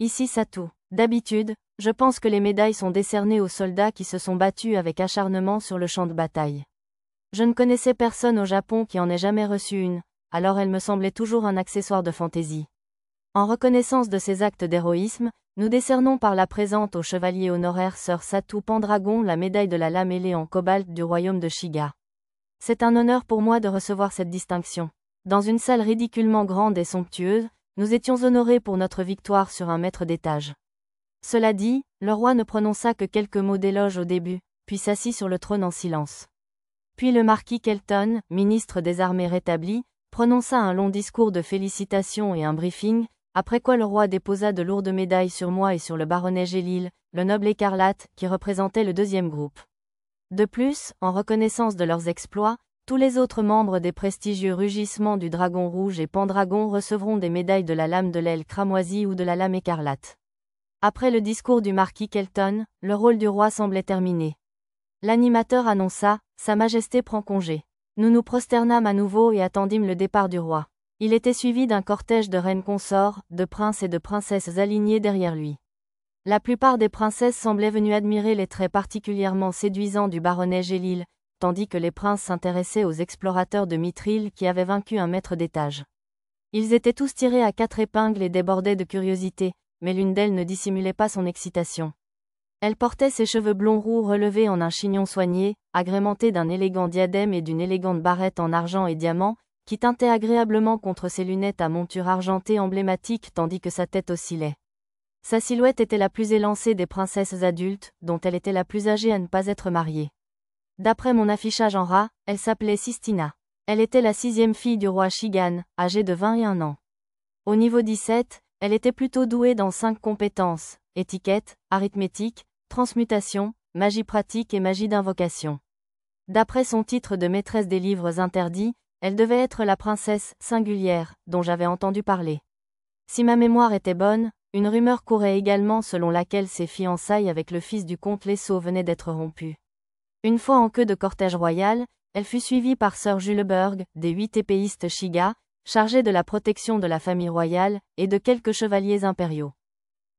Ici Satou. D'habitude, je pense que les médailles sont décernées aux soldats qui se sont battus avec acharnement sur le champ de bataille. Je ne connaissais personne au Japon qui en ait jamais reçu une, alors elle me semblait toujours un accessoire de fantaisie. En reconnaissance de ces actes d'héroïsme, nous décernons par la présente au chevalier honoraire Sir Satou Pendragon la médaille de la lame ailée en cobalt du royaume de Shiga. C'est un honneur pour moi de recevoir cette distinction. Dans une salle ridiculement grande et somptueuse, nous étions honorés pour notre victoire sur un maître d'étage. Cela dit, le roi ne prononça que quelques mots d'éloge au début, puis s'assit sur le trône en silence. Puis le marquis Kelton, ministre des armées rétabli, prononça un long discours de félicitations et un briefing, après quoi le roi déposa de lourdes médailles sur moi et sur le baronnet Gélil, le noble écarlate, qui représentait le deuxième groupe. De plus, en reconnaissance de leurs exploits, tous les autres membres des prestigieux rugissements du Dragon Rouge et Pendragon recevront des médailles de la lame de l'aile cramoisie ou de la lame écarlate. Après le discours du marquis Kelton, le rôle du roi semblait terminé. L'animateur annonça « Sa Majesté prend congé ». Nous nous prosternâmes à nouveau et attendîmes le départ du roi. Il était suivi d'un cortège de reines consorts, de princes et de princesses alignés derrière lui. La plupart des princesses semblaient venues admirer les traits particulièrement séduisants du baronnet Gélil, tandis que les princes s'intéressaient aux explorateurs de Mithril qui avaient vaincu un maître d'étage. Ils étaient tous tirés à 4 épingles et débordaient de curiosité, mais l'une d'elles ne dissimulait pas son excitation. Elle portait ses cheveux blonds roux relevés en un chignon soigné, agrémenté d'un élégant diadème et d'une élégante barrette en argent et diamant, qui teintait agréablement contre ses lunettes à monture argentée emblématique tandis que sa tête oscillait. Sa silhouette était la plus élancée des princesses adultes, dont elle était la plus âgée à ne pas être mariée. D'après mon affichage en rat, elle s'appelait Sistina. Elle était la 6e fille du roi Shigan, âgée de 21 ans. Au niveau 17, elle était plutôt douée dans 5 compétences, étiquette, arithmétique, transmutation, magie pratique et magie d'invocation. D'après son titre de maîtresse des livres interdits, elle devait être la princesse singulière dont j'avais entendu parler. Si ma mémoire était bonne, une rumeur courait également selon laquelle ses fiançailles avec le fils du comte Lesso venaient d'être rompues. Une fois en queue de cortège royal, elle fut suivie par Sir Juleberg, des 8 épéistes Shiga, chargés de la protection de la famille royale, et de quelques chevaliers impériaux.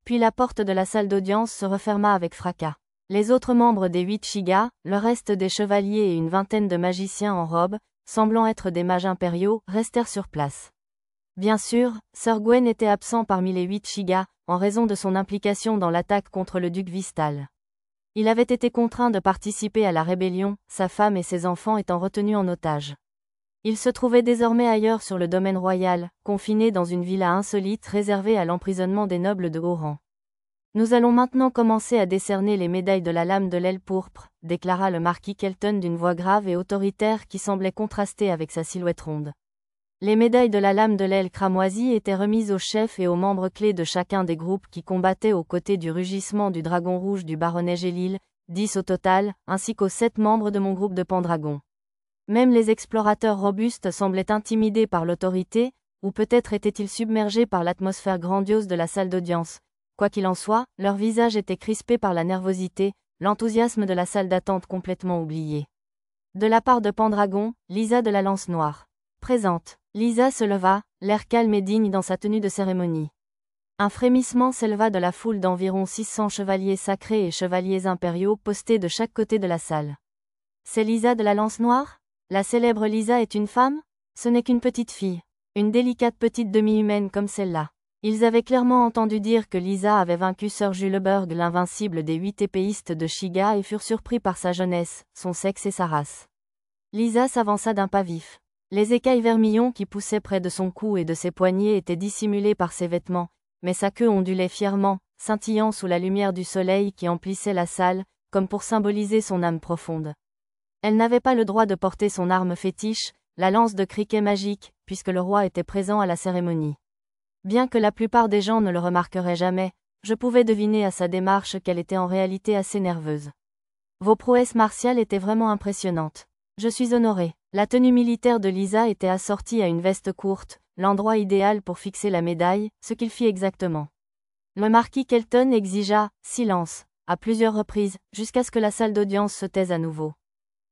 Puis la porte de la salle d'audience se referma avec fracas. Les autres membres des 8 Shiga, le reste des chevaliers et une vingtaine de magiciens en robe, semblant être des mages impériaux, restèrent sur place. Bien sûr, Sir Gwen était absent parmi les 8 Shiga, en raison de son implication dans l'attaque contre le duc Vistal. Il avait été contraint de participer à la rébellion, sa femme et ses enfants étant retenus en otage. Il se trouvait désormais ailleurs sur le domaine royal, confiné dans une villa insolite réservée à l'emprisonnement des nobles de haut rang. Nous allons maintenant commencer à décerner les médailles de la lame de l'aile pourpre, déclara le marquis Kelton d'une voix grave et autoritaire qui semblait contraster avec sa silhouette ronde. Les médailles de la lame de l'aile cramoisie étaient remises aux chefs et aux membres clés de chacun des groupes qui combattaient aux côtés du rugissement du Dragon Rouge du baronnet Gélil, 10 au total, ainsi qu'aux 7 membres de mon groupe de Pendragon. Même les explorateurs robustes semblaient intimidés par l'autorité, ou peut-être étaient-ils submergés par l'atmosphère grandiose de la salle d'audience. Quoi qu'il en soit, leurs visages étaient crispés par la nervosité, l'enthousiasme de la salle d'attente complètement oubliée. De la part de Pendragon, Lisa de la Lance Noire. Présente. Lisa se leva, l'air calme et digne dans sa tenue de cérémonie. Un frémissement s'éleva de la foule d'environ 600 chevaliers sacrés et chevaliers impériaux postés de chaque côté de la salle. C'est Lisa de la Lance Noire ? La célèbre Lisa est une femme ? Ce n'est qu'une petite fille. Une délicate petite demi-humaine comme celle-là. Ils avaient clairement entendu dire que Lisa avait vaincu Sir Juleberg l'invincible des 8 épéistes de Shiga et furent surpris par sa jeunesse, son sexe et sa race. Lisa s'avança d'un pas vif. Les écailles vermillons qui poussaient près de son cou et de ses poignets étaient dissimulées par ses vêtements, mais sa queue ondulait fièrement, scintillant sous la lumière du soleil qui emplissait la salle, comme pour symboliser son âme profonde. Elle n'avait pas le droit de porter son arme fétiche, la lance de criquet magique, puisque le roi était présent à la cérémonie. Bien que la plupart des gens ne le remarqueraient jamais, je pouvais deviner à sa démarche qu'elle était en réalité assez nerveuse. Vos prouesses martiales étaient vraiment impressionnantes. Je suis honoré. La tenue militaire de Lisa était assortie à une veste courte, l'endroit idéal pour fixer la médaille, ce qu'il fit exactement. Le marquis Kelton exigea « silence » à plusieurs reprises, jusqu'à ce que la salle d'audience se taise à nouveau.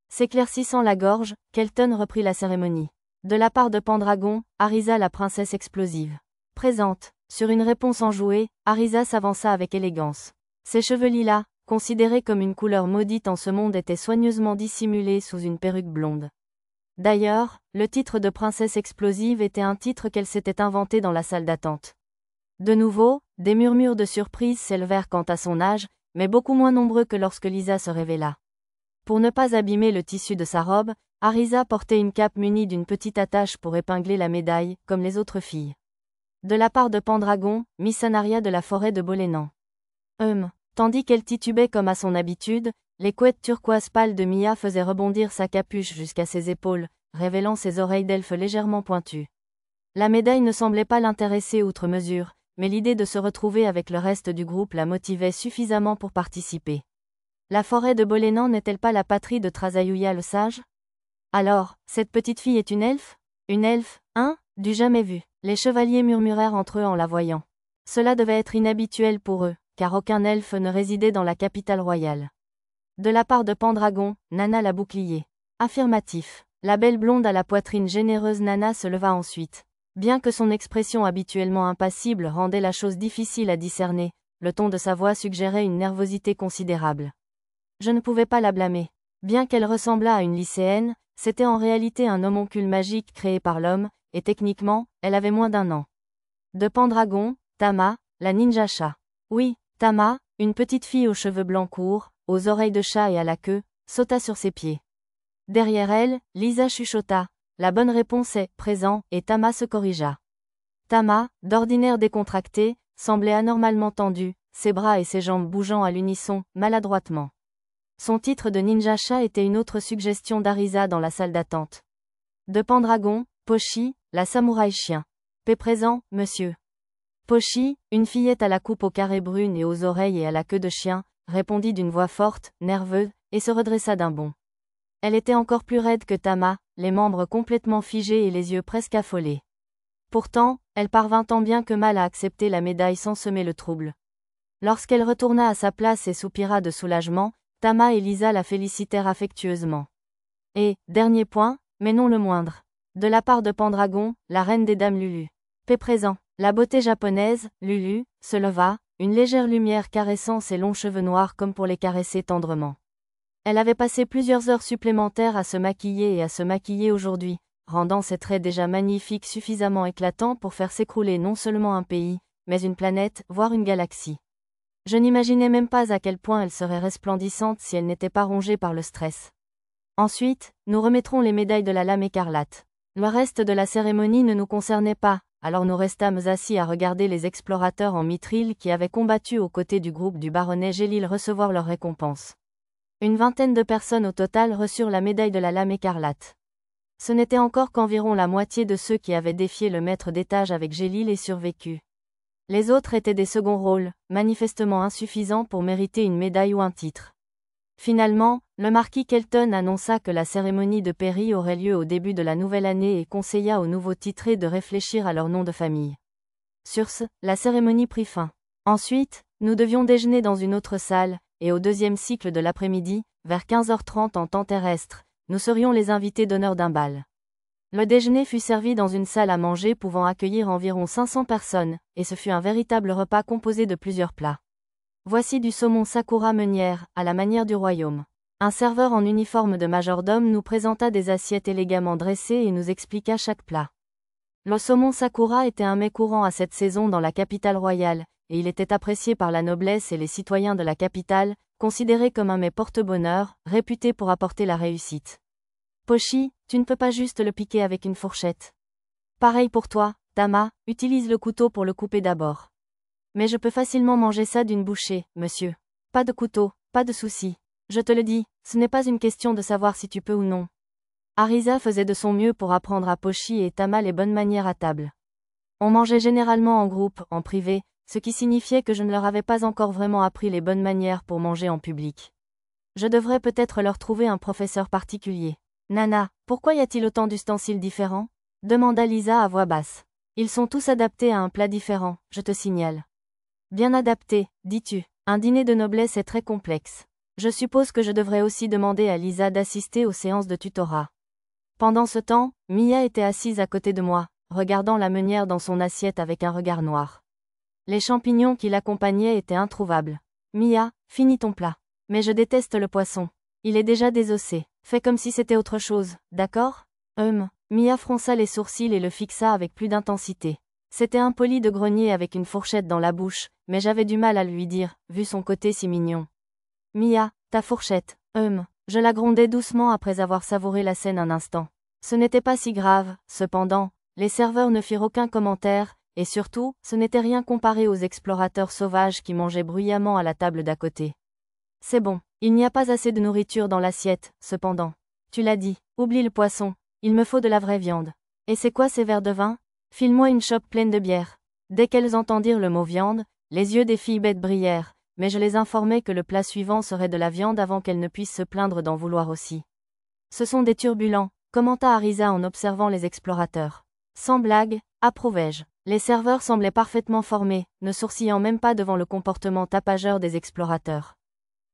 S'éclaircissant la gorge, Kelton reprit la cérémonie. De la part de Pendragon, Arisa la princesse explosive. Présente. Sur une réponse enjouée, Arisa s'avança avec élégance. Ses cheveux lilas, considérés comme une couleur maudite en ce monde, étaient soigneusement dissimulés sous une perruque blonde. D'ailleurs, le titre de princesse explosive était un titre qu'elle s'était inventé dans la salle d'attente. De nouveau, des murmures de surprise s'élevèrent quant à son âge, mais beaucoup moins nombreux que lorsque Lisa se révéla. Pour ne pas abîmer le tissu de sa robe, Arisa portait une cape munie d'une petite attache pour épingler la médaille, comme les autres filles. De la part de Pendragon, Missanaria de la forêt de Bolénan. Tandis qu'elle titubait comme à son habitude, les couettes turquoise pâles de Mia faisaient rebondir sa capuche jusqu'à ses épaules, révélant ses oreilles d'elfe légèrement pointues. La médaille ne semblait pas l'intéresser outre mesure, mais l'idée de se retrouver avec le reste du groupe la motivait suffisamment pour participer. La forêt de Bolénan n'est-elle pas la patrie de Trasayuya le sage? Alors, cette petite fille est une elfe? Une elfe, hein? Du jamais vu. Les chevaliers murmurèrent entre eux en la voyant. Cela devait être inhabituel pour eux, car aucun elfe ne résidait dans la capitale royale. De la part de Pendragon, Nana la bouclier. Affirmatif. La belle blonde à la poitrine généreuse Nana se leva ensuite. Bien que son expression habituellement impassible rendait la chose difficile à discerner, le ton de sa voix suggérait une nervosité considérable. Je ne pouvais pas la blâmer. Bien qu'elle ressemblât à une lycéenne, c'était en réalité un homoncule magique créé par l'homme, et techniquement, elle avait moins d'1 an. De Pendragon, Tama, la ninja chat. Oui, Tama, une petite fille aux cheveux blancs courts, aux oreilles de chat et à la queue, sauta sur ses pieds. Derrière elle, Lisa chuchota. La bonne réponse est « présent » et Tama se corrigea. Tama, d'ordinaire décontractée, semblait anormalement tendue, ses bras et ses jambes bougeant à l'unisson, maladroitement. Son titre de ninja chat était une autre suggestion d'Arisa dans la salle d'attente. De Pendragon, Pochi, la samouraï chien. Paix présent, monsieur. Pochi, une fillette à la coupe au carré brune et aux oreilles et à la queue de chien, répondit d'une voix forte, nerveuse, et se redressa d'un bond. Elle était encore plus raide que Tama, les membres complètement figés et les yeux presque affolés. Pourtant, elle parvint tant bien que mal à accepter la médaille sans semer le trouble. Lorsqu'elle retourna à sa place et soupira de soulagement, Tama et Lisa la félicitèrent affectueusement. Et, dernier point, mais non le moindre. De la part de Pendragon, la reine des dames Lulu. Paix présent. La beauté japonaise, Lulu, se leva, une légère lumière caressant ses longs cheveux noirs comme pour les caresser tendrement. Elle avait passé plusieurs heures supplémentaires à se maquiller et à se maquiller aujourd'hui, rendant ses traits déjà magnifiques suffisamment éclatants pour faire s'écrouler non seulement un pays, mais une planète, voire une galaxie. Je n'imaginais même pas à quel point elle serait resplendissante si elle n'était pas rongée par le stress. Ensuite, nous remettrons les médailles de la lame écarlate. Le reste de la cérémonie ne nous concernait pas, alors nous restâmes assis à regarder les explorateurs en mithril qui avaient combattu aux côtés du groupe du baronnet Gélil recevoir leur récompense. Une vingtaine de personnes au total reçurent la médaille de la lame écarlate. Ce n'était encore qu'environ la moitié de ceux qui avaient défié le maître d'étage avec Gélil et survécu. Les autres étaient des seconds rôles, manifestement insuffisants pour mériter une médaille ou un titre. Finalement, le marquis Kelton annonça que la cérémonie de Perry aurait lieu au début de la nouvelle année et conseilla aux nouveaux titrés de réfléchir à leur nom de famille. Sur ce, la cérémonie prit fin. Ensuite, nous devions déjeuner dans une autre salle, et au deuxième cycle de l'après-midi, vers 15h30 en temps terrestre, nous serions les invités d'honneur d'un bal. Le déjeuner fut servi dans une salle à manger pouvant accueillir environ 500 personnes, et ce fut un véritable repas composé de plusieurs plats. Voici du saumon sakura meunière, à la manière du royaume. Un serveur en uniforme de majordome nous présenta des assiettes élégamment dressées et nous expliqua chaque plat. Le saumon sakura était un mets courant à cette saison dans la capitale royale, et il était apprécié par la noblesse et les citoyens de la capitale, considéré comme un mets porte-bonheur, réputé pour apporter la réussite. Pochi, tu ne peux pas juste le piquer avec une fourchette. Pareil pour toi, Tama, utilise le couteau pour le couper d'abord. Mais je peux facilement manger ça d'une bouchée, monsieur. Pas de couteau, pas de souci. Je te le dis, ce n'est pas une question de savoir si tu peux ou non. Arisa faisait de son mieux pour apprendre à Pochi et Tama les bonnes manières à table. On mangeait généralement en groupe, en privé, ce qui signifiait que je ne leur avais pas encore vraiment appris les bonnes manières pour manger en public. Je devrais peut-être leur trouver un professeur particulier. Nana, pourquoi y a-t-il autant d'ustensiles différents? Demanda Lisa à voix basse. Ils sont tous adaptés à un plat différent, je te signale. Bien adapté, dis-tu. Un dîner de noblesse est très complexe. Je suppose que je devrais aussi demander à Lisa d'assister aux séances de tutorat. Pendant ce temps, Mia était assise à côté de moi, regardant la meunière dans son assiette avec un regard noir. Les champignons qui l'accompagnaient étaient introuvables. Mia, finis ton plat. Mais je déteste le poisson. Il est déjà désossé. Fais comme si c'était autre chose, d'accord? Mia fronça les sourcils et le fixa avec plus d'intensité. C'était impoli de grogner avec une fourchette dans la bouche, mais j'avais du mal à lui dire, vu son côté si mignon. Mia, ta fourchette. Je la grondai doucement après avoir savouré la scène un instant. Ce n'était pas si grave, cependant, les serveurs ne firent aucun commentaire, et surtout, ce n'était rien comparé aux explorateurs sauvages qui mangeaient bruyamment à la table d'à côté. C'est bon, il n'y a pas assez de nourriture dans l'assiette, cependant. Tu l'as dit, oublie le poisson, il me faut de la vraie viande. Et c'est quoi ces verres de vin? File-moi une chope pleine de bière. Dès qu'elles entendirent le mot viande, les yeux des filles bêtes brillèrent, mais je les informai que le plat suivant serait de la viande avant qu'elles ne puissent se plaindre d'en vouloir aussi. Ce sont des turbulents, commenta Arisa en observant les explorateurs. Sans blague, approuvai-je. Les serveurs semblaient parfaitement formés, ne sourcillant même pas devant le comportement tapageur des explorateurs.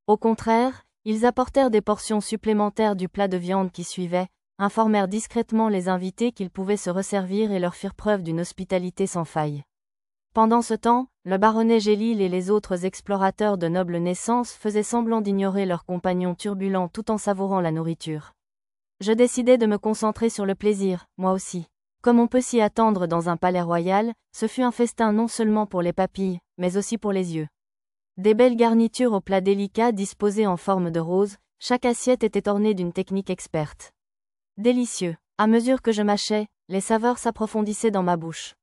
Au contraire, ils apportèrent des portions supplémentaires du plat de viande qui suivait, informèrent discrètement les invités qu'ils pouvaient se resservir et leur firent preuve d'une hospitalité sans faille. Pendant ce temps, le baronnet Gélil et les autres explorateurs de noble naissance faisaient semblant d'ignorer leurs compagnons turbulents tout en savourant la nourriture. Je décidai de me concentrer sur le plaisir, moi aussi. Comme on peut s'y attendre dans un palais royal, ce fut un festin non seulement pour les papilles, mais aussi pour les yeux. Des belles garnitures aux plats délicats disposés en forme de rose, chaque assiette était ornée d'une technique experte. Délicieux. À mesure que je mâchais, les saveurs s'approfondissaient dans ma bouche.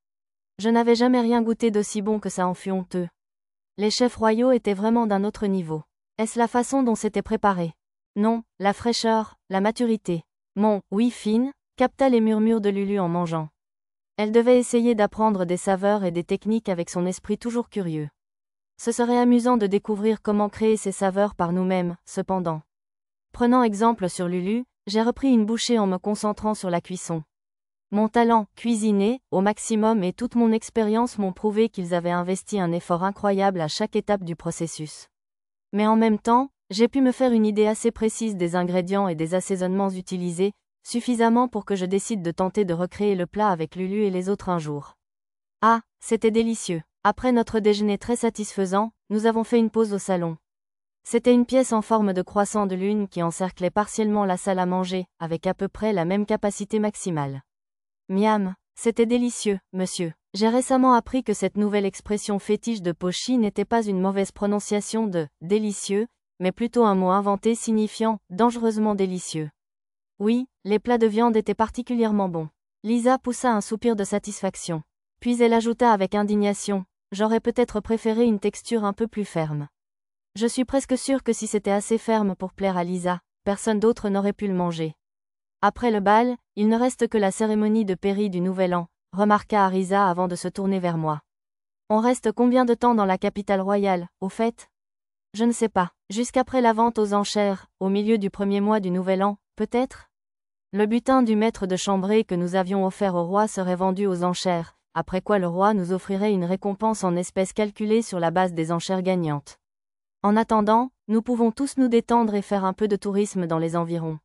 Je n'avais jamais rien goûté d'aussi bon que ça en fut honteux. Les chefs royaux étaient vraiment d'un autre niveau. Est-ce la façon dont c'était préparé? Non, la fraîcheur, la maturité. Mon « oui fine » capta les murmures de Lulu en mangeant. Elle devait essayer d'apprendre des saveurs et des techniques avec son esprit toujours curieux. Ce serait amusant de découvrir comment créer ces saveurs par nous-mêmes, cependant. Prenant exemple sur Lulu, j'ai repris une bouchée en me concentrant sur la cuisson. Mon talent, cuisiner, au maximum et toute mon expérience m'ont prouvé qu'ils avaient investi un effort incroyable à chaque étape du processus. Mais en même temps, j'ai pu me faire une idée assez précise des ingrédients et des assaisonnements utilisés, suffisamment pour que je décide de tenter de recréer le plat avec Lulu et les autres un jour. Ah, c'était délicieux. Après notre déjeuner très satisfaisant, nous avons fait une pause au salon. C'était une pièce en forme de croissant de lune qui encerclait partiellement la salle à manger, avec à peu près la même capacité maximale. Miam, c'était délicieux, monsieur. J'ai récemment appris que cette nouvelle expression fétiche de Pochi n'était pas une mauvaise prononciation de « délicieux », mais plutôt un mot inventé signifiant « dangereusement délicieux ». Oui, les plats de viande étaient particulièrement bons. Lisa poussa un soupir de satisfaction. Puis elle ajouta avec indignation, « J'aurais peut-être préféré une texture un peu plus ferme. » Je suis presque sûre que si c'était assez ferme pour plaire à Lisa, personne d'autre n'aurait pu le manger. Après le bal, il ne reste que la cérémonie de Péri du Nouvel An, remarqua Arisa avant de se tourner vers moi. On reste combien de temps dans la capitale royale, au fait? Je ne sais pas, jusqu'après la vente aux enchères, au milieu du premier mois du Nouvel An, peut-être? Le butin du maître de chambrée que nous avions offert au roi serait vendu aux enchères, après quoi le roi nous offrirait une récompense en espèces calculée sur la base des enchères gagnantes. En attendant, nous pouvons tous nous détendre et faire un peu de tourisme dans les environs.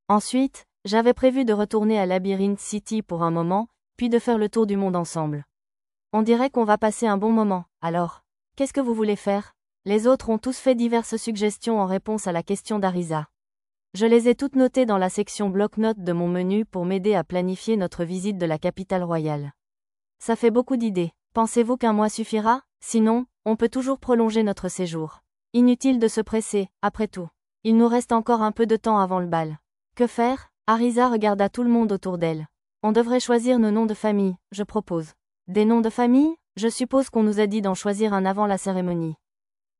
Ensuite, j'avais prévu de retourner à Labyrinth City pour un moment, puis de faire le tour du monde ensemble. On dirait qu'on va passer un bon moment, alors. Qu'est-ce que vous voulez faire? Les autres ont tous fait diverses suggestions en réponse à la question d'Arisa. Je les ai toutes notées dans la section bloc-notes de mon menu pour m'aider à planifier notre visite de la capitale royale. Ça fait beaucoup d'idées. Pensez-vous qu'un mois suffira? Sinon, on peut toujours prolonger notre séjour. Inutile de se presser, après tout. Il nous reste encore un peu de temps avant le bal. Que faire? Arisa regarda tout le monde autour d'elle. On devrait choisir nos noms de famille, je propose. Des noms de famille? Je suppose qu'on nous a dit d'en choisir un avant la cérémonie.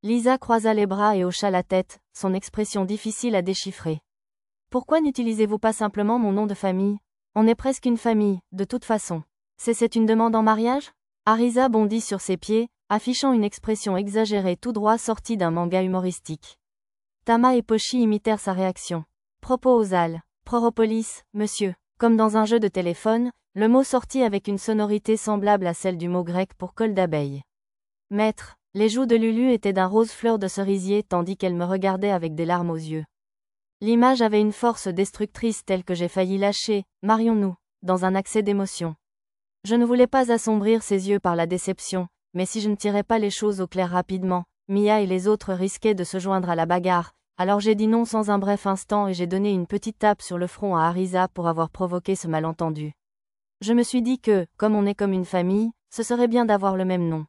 Lisa croisa les bras et hocha la tête, son expression difficile à déchiffrer. Pourquoi n'utilisez-vous pas simplement mon nom de famille? On est presque une famille, de toute façon. C'est une demande en mariage? Arisa bondit sur ses pieds, affichant une expression exagérée tout droit sortie d'un manga humoristique. Tama et Pochi imitèrent sa réaction. Proposal. Proropolis, monsieur. Comme dans un jeu de téléphone, le mot sortit avec une sonorité semblable à celle du mot grec pour col d'abeille. Maître, les joues de Lulu étaient d'un rose fleur de cerisier tandis qu'elle me regardait avec des larmes aux yeux. L'image avait une force destructrice telle que j'ai failli lâcher, marions-nous, dans un accès d'émotion. Je ne voulais pas assombrir ses yeux par la déception, mais si je ne tirais pas les choses au clair rapidement, Mia et les autres risquaient de se joindre à la bagarre, alors j'ai dit non sans un bref instant et j'ai donné une petite tape sur le front à Arisa pour avoir provoqué ce malentendu. Je me suis dit que, comme on est comme une famille, ce serait bien d'avoir le même nom.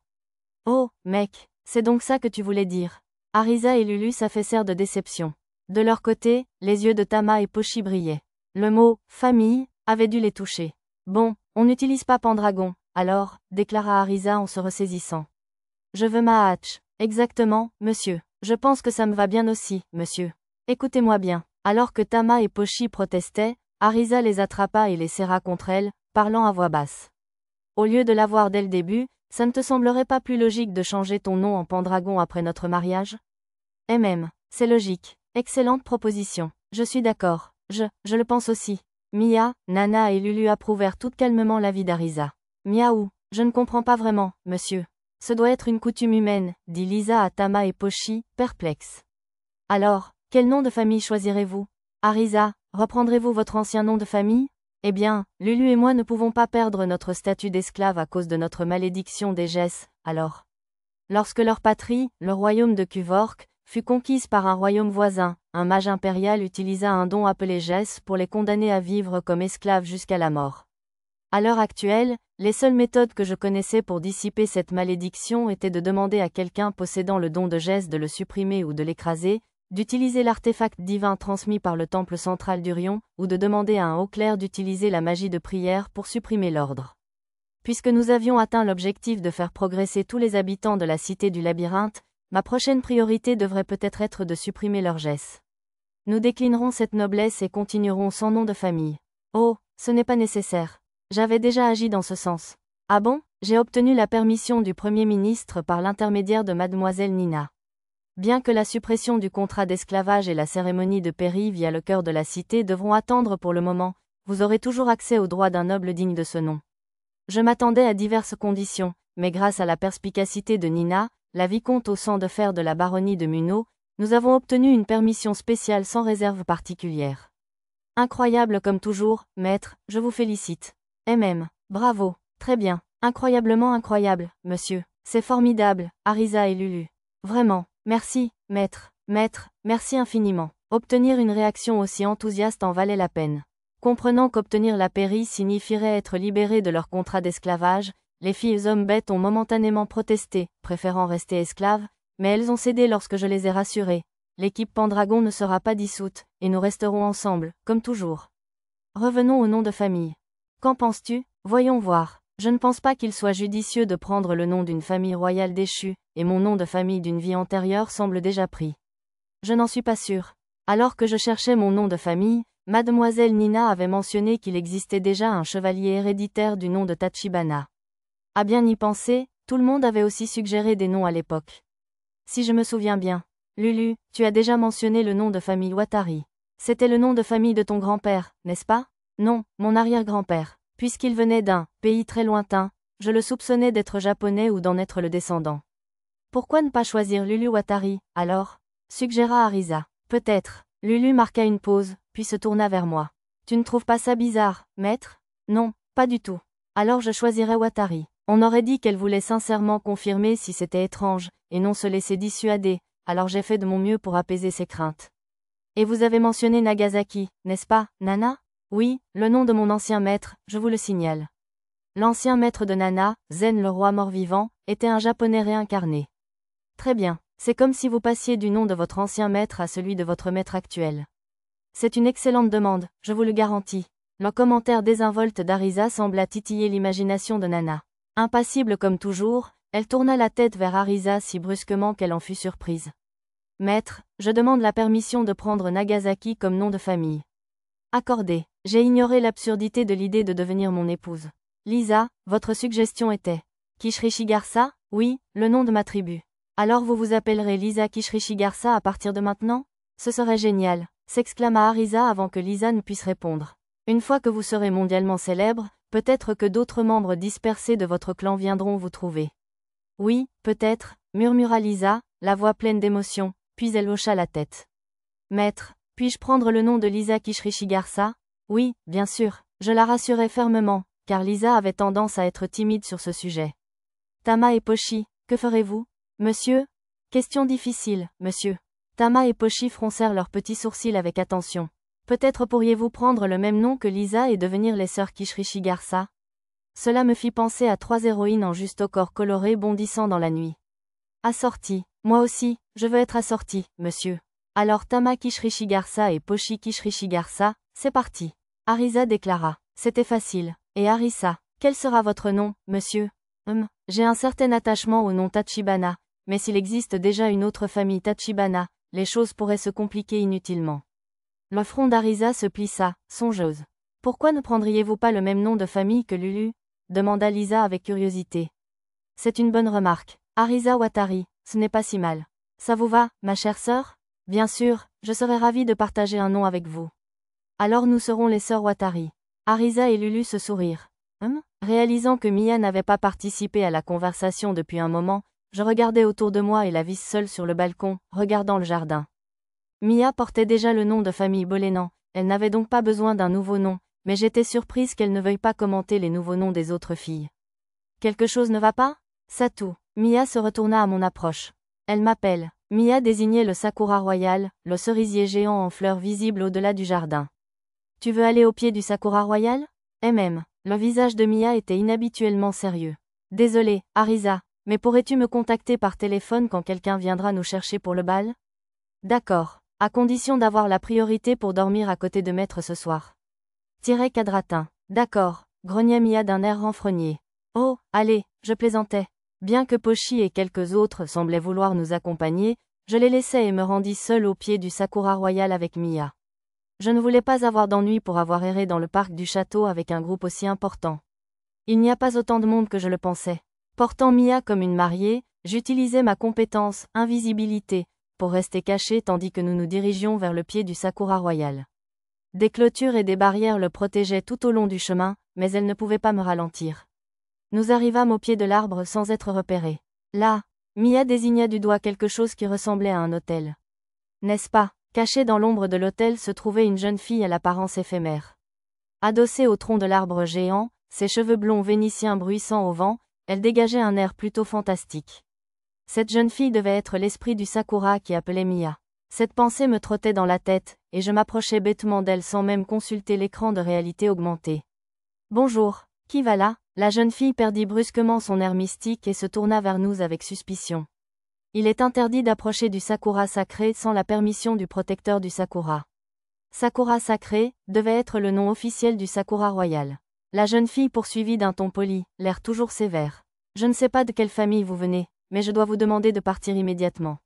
Oh, mec, c'est donc ça que tu voulais dire. Arisa et Lulu s'affaissèrent de déception. De leur côté, les yeux de Tama et Pochi brillaient. Le mot « famille » avait dû les toucher. Bon, on n'utilise pas Pendragon, alors, déclara Arisa en se ressaisissant. Je veux ma hatch. Exactement, monsieur. Je pense que ça me va bien aussi, monsieur. Écoutez-moi bien. Alors que Tama et Pochi protestaient, Arisa les attrapa et les serra contre elle, parlant à voix basse. Au lieu de l'avoir dès le début, ça ne te semblerait pas plus logique de changer ton nom en Pendragon après notre mariage? C'est logique. Excellente proposition. Je suis d'accord. Je le pense aussi. Mia, Nana et Lulu approuvèrent toutes calmement l'avis d'Arisa. Miaou, je ne comprends pas vraiment, monsieur. Ce doit être une coutume humaine, dit Lisa à Tama et Pochi, perplexe. Alors, quel nom de famille choisirez-vous? Arisa, reprendrez-vous votre ancien nom de famille? Eh bien, Lulu et moi ne pouvons pas perdre notre statut d'esclave à cause de notre malédiction des Gesses, alors. Lorsque leur patrie, le royaume de Kuvork, fut conquise par un royaume voisin, un mage impérial utilisa un don appelé Gess pour les condamner à vivre comme esclaves jusqu'à la mort. À l'heure actuelle, les seules méthodes que je connaissais pour dissiper cette malédiction étaient de demander à quelqu'un possédant le don de Gess de le supprimer ou de l'écraser, d'utiliser l'artefact divin transmis par le temple central d'Urion, ou de demander à un haut clerc d'utiliser la magie de prière pour supprimer l'ordre. Puisque nous avions atteint l'objectif de faire progresser tous les habitants de la cité du labyrinthe, ma prochaine priorité devrait peut-être être de supprimer leur Gess. Nous déclinerons cette noblesse et continuerons sans nom de famille. Oh, ce n'est pas nécessaire. J'avais déjà agi dans ce sens. Ah bon? J'ai obtenu la permission du Premier ministre par l'intermédiaire de mademoiselle Nina. Bien que la suppression du contrat d'esclavage et la cérémonie de pairie via le cœur de la cité devront attendre pour le moment, vous aurez toujours accès aux droits d'un noble digne de ce nom. Je m'attendais à diverses conditions, mais grâce à la perspicacité de Nina, la vicomte au sang de fer de la baronnie de Munot, nous avons obtenu une permission spéciale sans réserve particulière. Incroyable comme toujours, maître, je vous félicite. Bravo, très bien, incroyablement incroyable, monsieur, c'est formidable, Arisa et Lulu. Vraiment, merci, maître, merci infiniment. Obtenir une réaction aussi enthousiaste en valait la peine. Comprenant qu'obtenir la pairie signifierait être libérés de leur contrat d'esclavage, les filles hommes bêtes ont momentanément protesté, préférant rester esclaves, mais elles ont cédé lorsque je les ai rassurées. L'équipe Pendragon ne sera pas dissoute, et nous resterons ensemble, comme toujours. Revenons au nom de famille. Qu'en penses-tu? Voyons voir. Je ne pense pas qu'il soit judicieux de prendre le nom d'une famille royale déchue, et mon nom de famille d'une vie antérieure semble déjà pris. Je n'en suis pas sûre. Alors que je cherchais mon nom de famille, mademoiselle Nina avait mentionné qu'il existait déjà un chevalier héréditaire du nom de Tachibana. À bien y penser, tout le monde avait aussi suggéré des noms à l'époque. Si je me souviens bien. Lulu, tu as déjà mentionné le nom de famille Watari. C'était le nom de famille de ton grand-père, n'est-ce pas? Non, mon arrière-grand-père. Puisqu'il venait d'un pays très lointain, je le soupçonnais d'être japonais ou d'en être le descendant. Pourquoi ne pas choisir Lulu Watari, alors? Suggéra Arisa. Peut-être. Lulu marqua une pause, puis se tourna vers moi. Tu ne trouves pas ça bizarre, maître? Non, pas du tout. Alors je choisirais Watari. On aurait dit qu'elle voulait sincèrement confirmer si c'était étrange, et non se laisser dissuader, alors j'ai fait de mon mieux pour apaiser ses craintes. Et vous avez mentionné Nagasaki, n'est-ce pas, Nana? Oui, le nom de mon ancien maître, je vous le signale. L'ancien maître de Nana, Zen le roi mort-vivant, était un japonais réincarné. Très bien, c'est comme si vous passiez du nom de votre ancien maître à celui de votre maître actuel. C'est une excellente demande, je vous le garantis. Le commentaire désinvolte d'Arisa sembla titiller l'imagination de Nana. Impassible comme toujours, elle tourna la tête vers Arisa si brusquement qu'elle en fut surprise. Maître, je demande la permission de prendre Nagasaki comme nom de famille. Accordé. J'ai ignoré l'absurdité de l'idée de devenir mon épouse. Lisa, votre suggestion était Kishrishigarsa? Oui, le nom de ma tribu. Alors vous vous appellerez Lisa Kishrishigarsa à partir de maintenant? Ce serait génial, s'exclama Arisa avant que Lisa ne puisse répondre. Une fois que vous serez mondialement célèbre, peut-être que d'autres membres dispersés de votre clan viendront vous trouver. Oui, peut-être, murmura Lisa, la voix pleine d'émotion, puis elle hocha la tête. Maître, puis-je prendre le nom de Lisa Kishrishigarsa? Oui, bien sûr, je la rassurai fermement, car Lisa avait tendance à être timide sur ce sujet. Tama et Pochi, que ferez-vous? Monsieur? Question difficile, monsieur. Tama et Pochi froncèrent leurs petits sourcils avec attention. Peut-être pourriez-vous prendre le même nom que Lisa et devenir les sœurs Kishrishigarsa? Cela me fit penser à 3 héroïnes en juste au corps coloré bondissant dans la nuit. Assortie. Moi aussi, je veux être assortie, monsieur. Alors Tama Kishrishigarsa et Pochi Kishrishigarsa, c'est parti. Arisa déclara. C'était facile. Et Arisa, quel sera votre nom, monsieur? J'ai un certain attachement au nom Tachibana, mais s'il existe déjà une autre famille Tachibana, les choses pourraient se compliquer inutilement. Le front d'Arisa se plissa, songeuse. Pourquoi ne prendriez-vous pas le même nom de famille que Lulu? Demanda Lisa avec curiosité. C'est une bonne remarque. Arisa Watari, ce n'est pas si mal. Ça vous va, ma chère sœur? Bien sûr, je serais ravie de partager un nom avec vous. Alors nous serons les sœurs Watari. Arisa et Lulu se sourirent. Réalisant que Mia n'avait pas participé à la conversation depuis un moment, je regardais autour de moi et la vis seule sur le balcon, regardant le jardin. Mia portait déjà le nom de famille Bolénan, elle n'avait donc pas besoin d'un nouveau nom, mais j'étais surprise qu'elle ne veuille pas commenter les nouveaux noms des autres filles. Quelque chose ne va pas? Satu. Mia se retourna à mon approche. Elle m'appelle. Mia désignait le sakura royal, le cerisier géant en fleurs visible au-delà du jardin. Tu veux aller au pied du sakura royal? Le visage de Mia était inhabituellement sérieux. Désolé, Arisa, mais pourrais-tu me contacter par téléphone quand quelqu'un viendra nous chercher pour le bal? D'accord, à condition d'avoir la priorité pour dormir à côté de maître ce soir. Quadratin. D'accord, grogna Mia d'un air renfrogné. Oh, allez, je plaisantais. Bien que Pochi et quelques autres semblaient vouloir nous accompagner, je les laissai et me rendis seule au pied du sakura royal avec Mia. Je ne voulais pas avoir d'ennui pour avoir erré dans le parc du château avec un groupe aussi important. Il n'y a pas autant de monde que je le pensais. Portant Mia comme une mariée, j'utilisais ma compétence, invisibilité, pour rester cachée tandis que nous nous dirigions vers le pied du sakura royal. Des clôtures et des barrières le protégeaient tout au long du chemin, mais elles ne pouvaient pas me ralentir. Nous arrivâmes au pied de l'arbre sans être repérés. Là, Mia désigna du doigt quelque chose qui ressemblait à un autel. N'est-ce pas? Cachée dans l'ombre de l'autel se trouvait une jeune fille à l'apparence éphémère. Adossée au tronc de l'arbre géant, ses cheveux blonds vénitiens bruissant au vent, elle dégageait un air plutôt fantastique. Cette jeune fille devait être l'esprit du sakura qui appelait Mia. Cette pensée me trottait dans la tête, et je m'approchais bêtement d'elle sans même consulter l'écran de réalité augmentée. Bonjour, qui va là? La jeune fille perdit brusquement son air mystique et se tourna vers nous avec suspicion. Il est interdit d'approcher du sakura sacré sans la permission du protecteur du sakura. Sakura sacré devait être le nom officiel du sakura royal. La jeune fille poursuivit d'un ton poli, l'air toujours sévère. Je ne sais pas de quelle famille vous venez, mais je dois vous demander de partir immédiatement.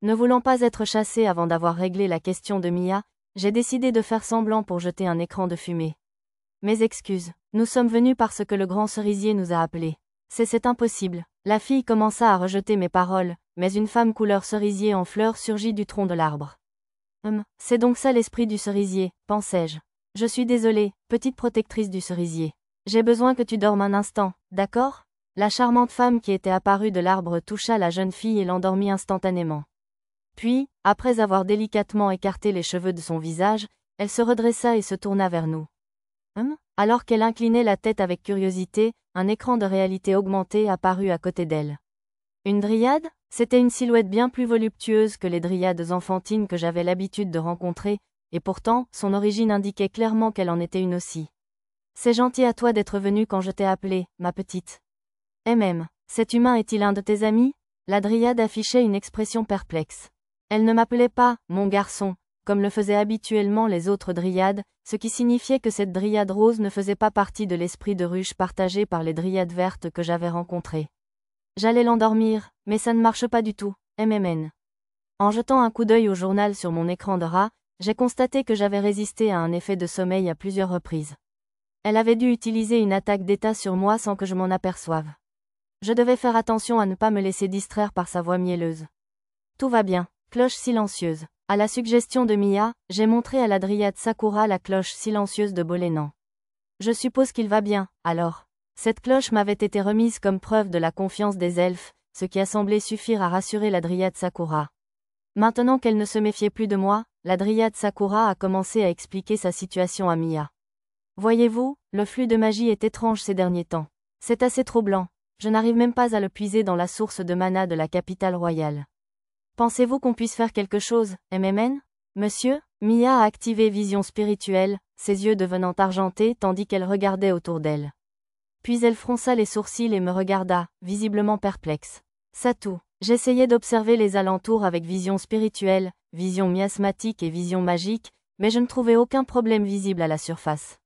Ne voulant pas être chassée avant d'avoir réglé la question de Mia, j'ai décidé de faire semblant pour jeter un écran de fumée. Mes excuses, nous sommes venus parce que le grand cerisier nous a appelés. C'est impossible. La fille commença à rejeter mes paroles, mais une femme couleur cerisier en fleurs surgit du tronc de l'arbre. C'est donc ça l'esprit du cerisier, pensai-je. Je suis désolée, petite protectrice du cerisier. J'ai besoin que tu dormes un instant, d'accord? La charmante femme qui était apparue de l'arbre toucha la jeune fille et l'endormit instantanément. Puis, après avoir délicatement écarté les cheveux de son visage, elle se redressa et se tourna vers nous. Alors qu'elle inclinait la tête avec curiosité, un écran de réalité augmentée apparut à côté d'elle. Une dryade? C'était une silhouette bien plus voluptueuse que les dryades enfantines que j'avais l'habitude de rencontrer, et pourtant, son origine indiquait clairement qu'elle en était une aussi. C'est gentil à toi d'être venue quand je t'ai appelée, ma petite. Cet humain est-il un de tes amis? La dryade affichait une expression perplexe. Elle ne m'appelait pas « mon garçon », comme le faisaient habituellement les autres dryades, ce qui signifiait que cette dryade rose ne faisait pas partie de l'esprit de ruche partagé par les dryades vertes que j'avais rencontrées. J'allais l'endormir, mais ça ne marche pas du tout, En jetant un coup d'œil au journal sur mon écran de rat, j'ai constaté que j'avais résisté à un effet de sommeil à plusieurs reprises. Elle avait dû utiliser une attaque d'état sur moi sans que je m'en aperçoive. Je devais faire attention à ne pas me laisser distraire par sa voix mielleuse. Tout va bien, cloche silencieuse. À la suggestion de Mia, j'ai montré à la dryade Sakura la cloche silencieuse de Bolénan. Je suppose qu'il va bien, alors. Cette cloche m'avait été remise comme preuve de la confiance des elfes, ce qui a semblé suffire à rassurer la dryade Sakura. Maintenant qu'elle ne se méfiait plus de moi, la dryade Sakura a commencé à expliquer sa situation à Mia. Voyez-vous, le flux de magie est étrange ces derniers temps. C'est assez troublant. Je n'arrive même pas à le puiser dans la source de mana de la capitale royale. Pensez-vous qu'on puisse faire quelque chose, MMN? Monsieur? Mia a activé Vision spirituelle, ses yeux devenant argentés tandis qu'elle regardait autour d'elle. Puis elle fronça les sourcils et me regarda, visiblement perplexe. Satu. J'essayais d'observer les alentours avec vision spirituelle, vision miasmatique et vision magique, mais je ne trouvais aucun problème visible à la surface.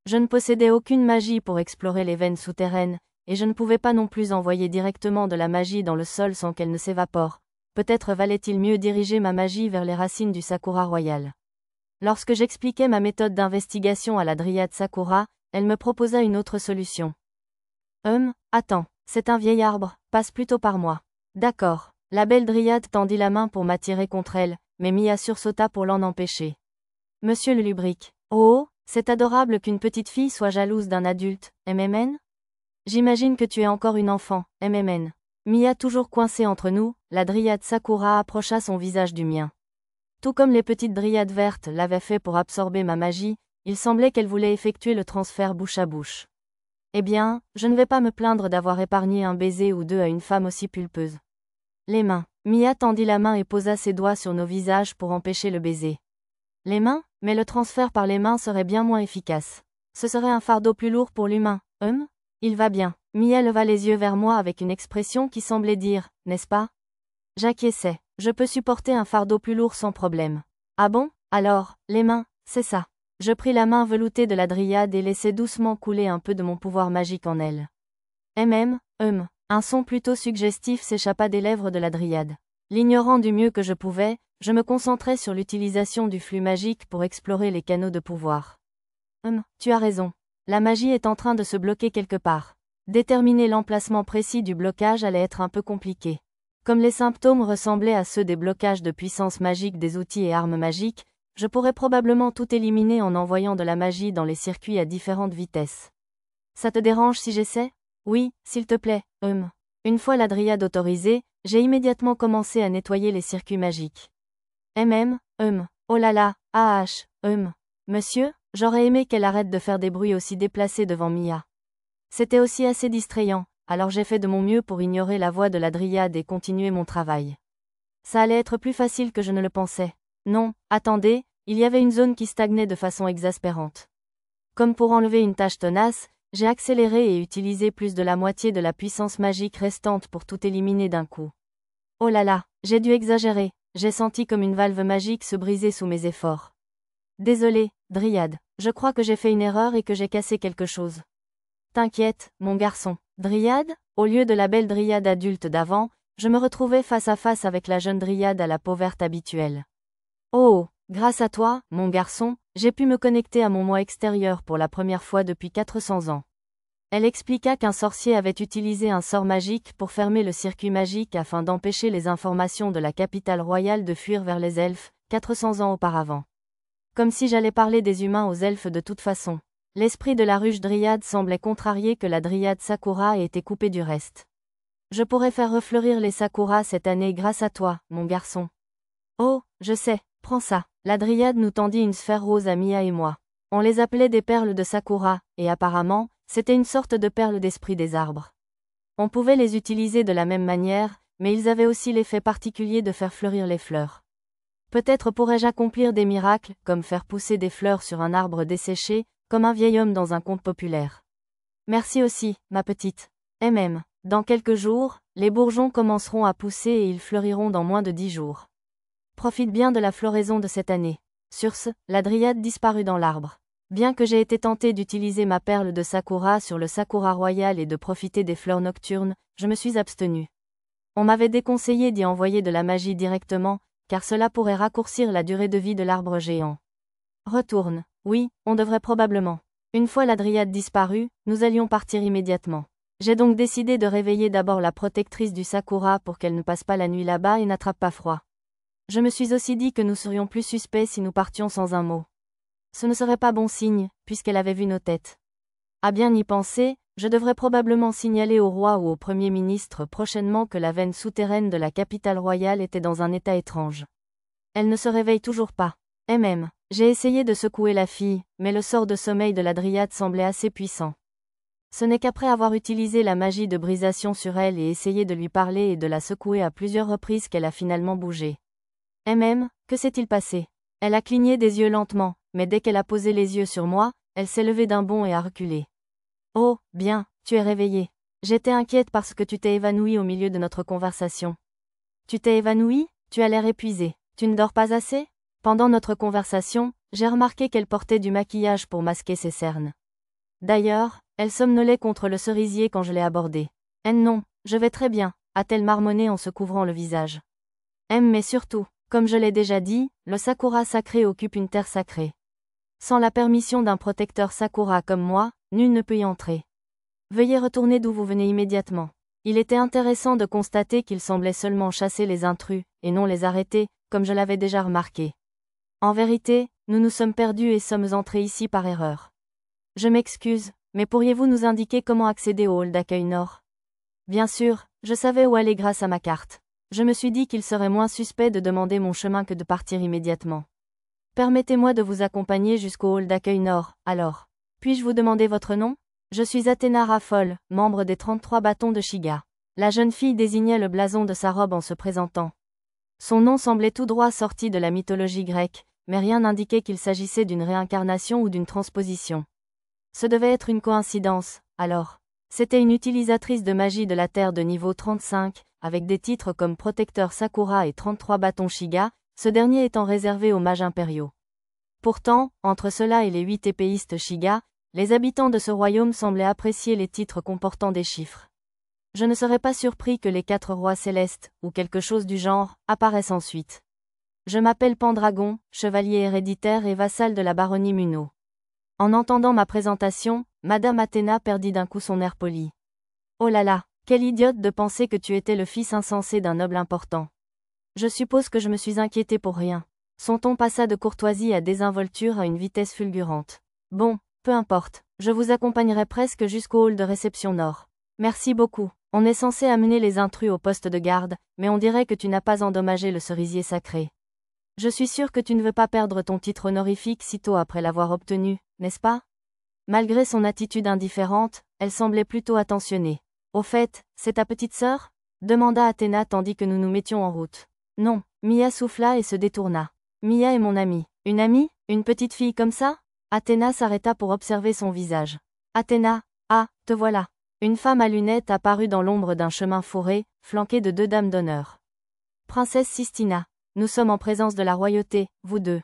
Je ne possédais aucune magie pour explorer les veines souterraines, et je ne pouvais pas non plus envoyer directement de la magie dans le sol sans qu'elle ne s'évapore. Peut-être valait-il mieux diriger ma magie vers les racines du Sakura royal. Lorsque j'expliquais ma méthode d'investigation à la dryade Sakura, elle me proposa une autre solution. Attends, c'est un vieil arbre, passe plutôt par moi. D'accord. La belle dryade tendit la main pour m'attirer contre elle, mais Mia sursauta pour l'en empêcher. Monsieur le lubrique. Oh, c'est adorable qu'une petite fille soit jalouse d'un adulte, MMN? J'imagine que tu es encore une enfant, MMN. Mia toujours coincée entre nous, la dryade Sakura approcha son visage du mien. Tout comme les petites dryades vertes l'avaient fait pour absorber ma magie, il semblait qu'elle voulait effectuer le transfert bouche à bouche. Eh bien, je ne vais pas me plaindre d'avoir épargné un baiser ou deux à une femme aussi pulpeuse. Les mains. Mia tendit la main et posa ses doigts sur nos visages pour empêcher le baiser. Les mains? Mais le transfert par les mains serait bien moins efficace. Ce serait un fardeau plus lourd pour l'humain, Il va bien. Mia leva les yeux vers moi avec une expression qui semblait dire, n'est-ce pas? J'acquiesçais. Je peux supporter un fardeau plus lourd sans problème. Ah bon? Alors, les mains, c'est ça. Je pris la main veloutée de la dryade et laissai doucement couler un peu de mon pouvoir magique en elle. Un son plutôt suggestif s'échappa des lèvres de la dryade. L'ignorant du mieux que je pouvais, je me concentrais sur l'utilisation du flux magique pour explorer les canaux de pouvoir. Tu as raison. La magie est en train de se bloquer quelque part. Déterminer l'emplacement précis du blocage allait être un peu compliqué. Comme les symptômes ressemblaient à ceux des blocages de puissance magique des outils et armes magiques, je pourrais probablement tout éliminer en envoyant de la magie dans les circuits à différentes vitesses. Ça te dérange si j'essaie? Oui, s'il te plaît, Une fois la dryade autorisée, j'ai immédiatement commencé à nettoyer les circuits magiques. Oh là là, Monsieur, j'aurais aimé qu'elle arrête de faire des bruits aussi déplacés devant Mia. C'était aussi assez distrayant, alors j'ai fait de mon mieux pour ignorer la voix de la dryade et continuer mon travail. Ça allait être plus facile que je ne le pensais. Non, attendez, il y avait une zone qui stagnait de façon exaspérante. Comme pour enlever une tâche tenace, j'ai accéléré et utilisé plus de la moitié de la puissance magique restante pour tout éliminer d'un coup. Oh là là, j'ai dû exagérer, j'ai senti comme une valve magique se briser sous mes efforts. Désolé, dryade, je crois que j'ai fait une erreur et que j'ai cassé quelque chose. T'inquiète, mon garçon. Dryade? Au lieu de la belle dryade adulte d'avant, je me retrouvais face à face avec la jeune dryade à la peau verte habituelle. Oh, grâce à toi, mon garçon, j'ai pu me connecter à mon moi extérieur pour la première fois depuis 400 ans. Elle expliqua qu'un sorcier avait utilisé un sort magique pour fermer le circuit magique afin d'empêcher les informations de la capitale royale de fuir vers les elfes, 400 ans auparavant. Comme si j'allais parler des humains aux elfes de toute façon. L'esprit de la ruche dryade semblait contrarié que la dryade Sakura ait été coupée du reste. Je pourrais faire refleurir les Sakura cette année grâce à toi, mon garçon. Oh, je sais, prends ça. La dryade nous tendit une sphère rose à Mia et moi. On les appelait des perles de Sakura, et apparemment, c'était une sorte de perles d'esprit des arbres. On pouvait les utiliser de la même manière, mais ils avaient aussi l'effet particulier de faire fleurir les fleurs. Peut-être pourrais-je accomplir des miracles, comme faire pousser des fleurs sur un arbre desséché, comme un vieil homme dans un conte populaire. Merci aussi, ma petite. Dans quelques jours, les bourgeons commenceront à pousser et ils fleuriront dans moins de 10 jours. Profite bien de la floraison de cette année. Sur ce, la dryade disparut dans l'arbre. Bien que j'ai été tentée d'utiliser ma perle de Sakura sur le Sakura royal et de profiter des fleurs nocturnes, je me suis abstenue. On m'avait déconseillé d'y envoyer de la magie directement, car cela pourrait raccourcir la durée de vie de l'arbre géant. Retourne. Oui, on devrait probablement. Une fois la dryade disparue, nous allions partir immédiatement. J'ai donc décidé de réveiller d'abord la protectrice du Sakura pour qu'elle ne passe pas la nuit là-bas et n'attrape pas froid. Je me suis aussi dit que nous serions plus suspects si nous partions sans un mot. Ce ne serait pas bon signe, puisqu'elle avait vu nos têtes. À bien y penser, je devrais probablement signaler au roi ou au premier ministre prochainement que la veine souterraine de la capitale royale était dans un état étrange. Elle ne se réveille toujours pas. J'ai essayé de secouer la fille, mais le sort de sommeil de la dryade semblait assez puissant. Ce n'est qu'après avoir utilisé la magie de brisation sur elle et essayé de lui parler et de la secouer à plusieurs reprises qu'elle a finalement bougé. Que s'est-il passé? Elle a cligné des yeux lentement, mais dès qu'elle a posé les yeux sur moi, elle s'est levée d'un bond et a reculé. Oh, bien, tu es réveillée. J'étais inquiète parce que tu t'es évanouie au milieu de notre conversation. Tu t'es évanouie? Tu as l'air épuisée. Tu ne dors pas assez? Pendant notre conversation, j'ai remarqué qu'elle portait du maquillage pour masquer ses cernes. D'ailleurs, elle somnolait contre le cerisier quand je l'ai abordée. Non, je vais très bien, a-t-elle marmonné en se couvrant le visage. Mais surtout, comme je l'ai déjà dit, le Sakura sacré occupe une terre sacrée. Sans la permission d'un protecteur Sakura comme moi, nul ne peut y entrer. Veuillez retourner d'où vous venez immédiatement. Il était intéressant de constater qu'il semblait seulement chasser les intrus, et non les arrêter, comme je l'avais déjà remarqué. En vérité, nous nous sommes perdus et sommes entrés ici par erreur. Je m'excuse, mais pourriez-vous nous indiquer comment accéder au hall d'accueil nord? Bien sûr, je savais où aller grâce à ma carte. Je me suis dit qu'il serait moins suspect de demander mon chemin que de partir immédiatement. Permettez-moi de vous accompagner jusqu'au hall d'accueil nord, alors. Puis-je vous demander votre nom? Je suis Athéna Raffol, membre des 33 bâtons de Shiga. La jeune fille désignait le blason de sa robe en se présentant. Son nom semblait tout droit sorti de la mythologie grecque, mais rien n'indiquait qu'il s'agissait d'une réincarnation ou d'une transposition. Ce devait être une coïncidence, alors. C'était une utilisatrice de magie de la Terre de niveau 35, avec des titres comme Protecteur Sakura et 33 bâtons Shiga, ce dernier étant réservé aux mages impériaux. Pourtant, entre cela et les 8 épéistes Shiga, les habitants de ce royaume semblaient apprécier les titres comportant des chiffres. Je ne serais pas surpris que les 4 rois célestes, ou quelque chose du genre, apparaissent ensuite. Je m'appelle Pendragon, chevalier héréditaire et vassal de la baronnie Munno. En entendant ma présentation, Madame Athéna perdit d'un coup son air poli. Oh là là, quelle idiote de penser que tu étais le fils insensé d'un noble important. Je suppose que je me suis inquiétée pour rien. Son ton passa de courtoisie à désinvolture à une vitesse fulgurante. Bon, peu importe, je vous accompagnerai presque jusqu'au hall de réception nord. Merci beaucoup. On est censé amener les intrus au poste de garde, mais on dirait que tu n'as pas endommagé le cerisier sacré. Je suis sûre que tu ne veux pas perdre ton titre honorifique sitôt après l'avoir obtenu, n'est-ce pas? Malgré son attitude indifférente, elle semblait plutôt attentionnée. Au fait, c'est ta petite sœur? Demanda Athéna tandis que nous nous mettions en route. Non, Mia souffla et se détourna. Mia est mon amie. Une amie? Une petite fille comme ça? Athéna s'arrêta pour observer son visage. Athéna, ah, te voilà. Une femme à lunettes apparut dans l'ombre d'un chemin fourré, flanquée de 2 dames d'honneur. Princesse Sistina, nous sommes en présence de la royauté, vous deux.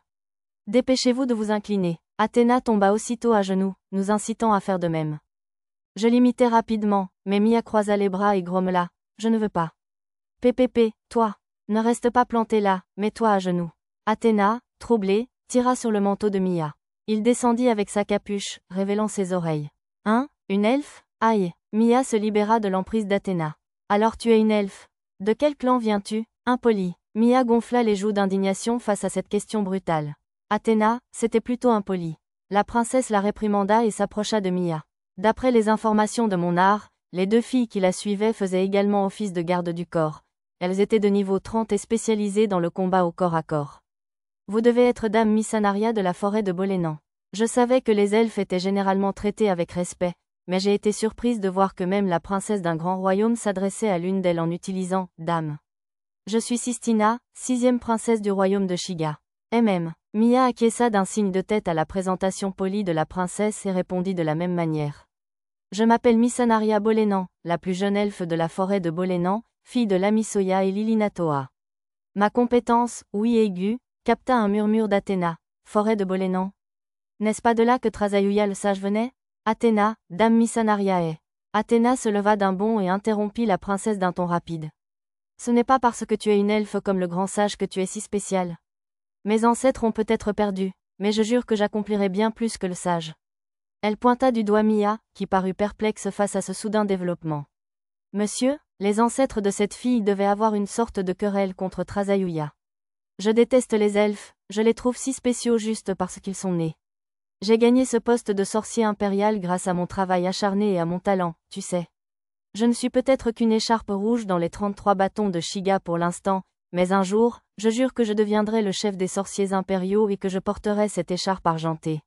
Dépêchez-vous de vous incliner. Athéna tomba aussitôt à genoux, nous incitant à faire de même. Je l'imitai rapidement, mais Mia croisa les bras et grommela. Je ne veux pas. Pépépé, toi. Ne reste pas planté là, mets-toi à genoux. Athéna, troublée, tira sur le manteau de Mia. Il descendit avec sa capuche, révélant ses oreilles. Hein? Une elfe? Aïe. Mia se libéra de l'emprise d'Athéna. Alors tu es une elfe. De quel clan viens-tu? Impoli. Mia gonfla les joues d'indignation face à cette question brutale. Athéna, c'était plutôt impoli. La princesse la réprimanda et s'approcha de Mia. D'après les informations de mon art, les 2 filles qui la suivaient faisaient également office de garde du corps. Elles étaient de niveau 30 et spécialisées dans le combat au corps à corps. Vous devez être Dame Missanaria de la forêt de Bolénan. Je savais que les elfes étaient généralement traités avec respect, mais j'ai été surprise de voir que même la princesse d'un grand royaume s'adressait à l'une d'elles en utilisant « Dame ». Je suis Sistina, 6e princesse du royaume de Shiga. Mia acquiesça d'un signe de tête à la présentation polie de la princesse et répondit de la même manière. Je m'appelle Missanaria Bolénan, la plus jeune elfe de la forêt de Bolénan, fille de Lamisoya et Lilinatoa. Ma compétence, oui aiguë, capta un murmure d'Athéna. Forêt de Bolénan. N'est-ce pas de là que Trasayuya le sage venait? Athéna, Dame Missanaria est. Athéna se leva d'un bond et interrompit la princesse d'un ton rapide. Ce n'est pas parce que tu es une elfe comme le grand sage que tu es si spécial. Mes ancêtres ont peut-être perdu, mais je jure que j'accomplirai bien plus que le sage. Elle pointa du doigt Mia, qui parut perplexe face à ce soudain développement. Monsieur, les ancêtres de cette fille devaient avoir une sorte de querelle contre Trasayuya. Je déteste les elfes, je les trouve si spéciaux juste parce qu'ils sont nés. J'ai gagné ce poste de sorcier impérial grâce à mon travail acharné et à mon talent, tu sais. Je ne suis peut-être qu'une écharpe rouge dans les 33 bâtons de Shiga pour l'instant, mais un jour, je jure que je deviendrai le chef des sorciers impériaux et que je porterai cette écharpe argentée.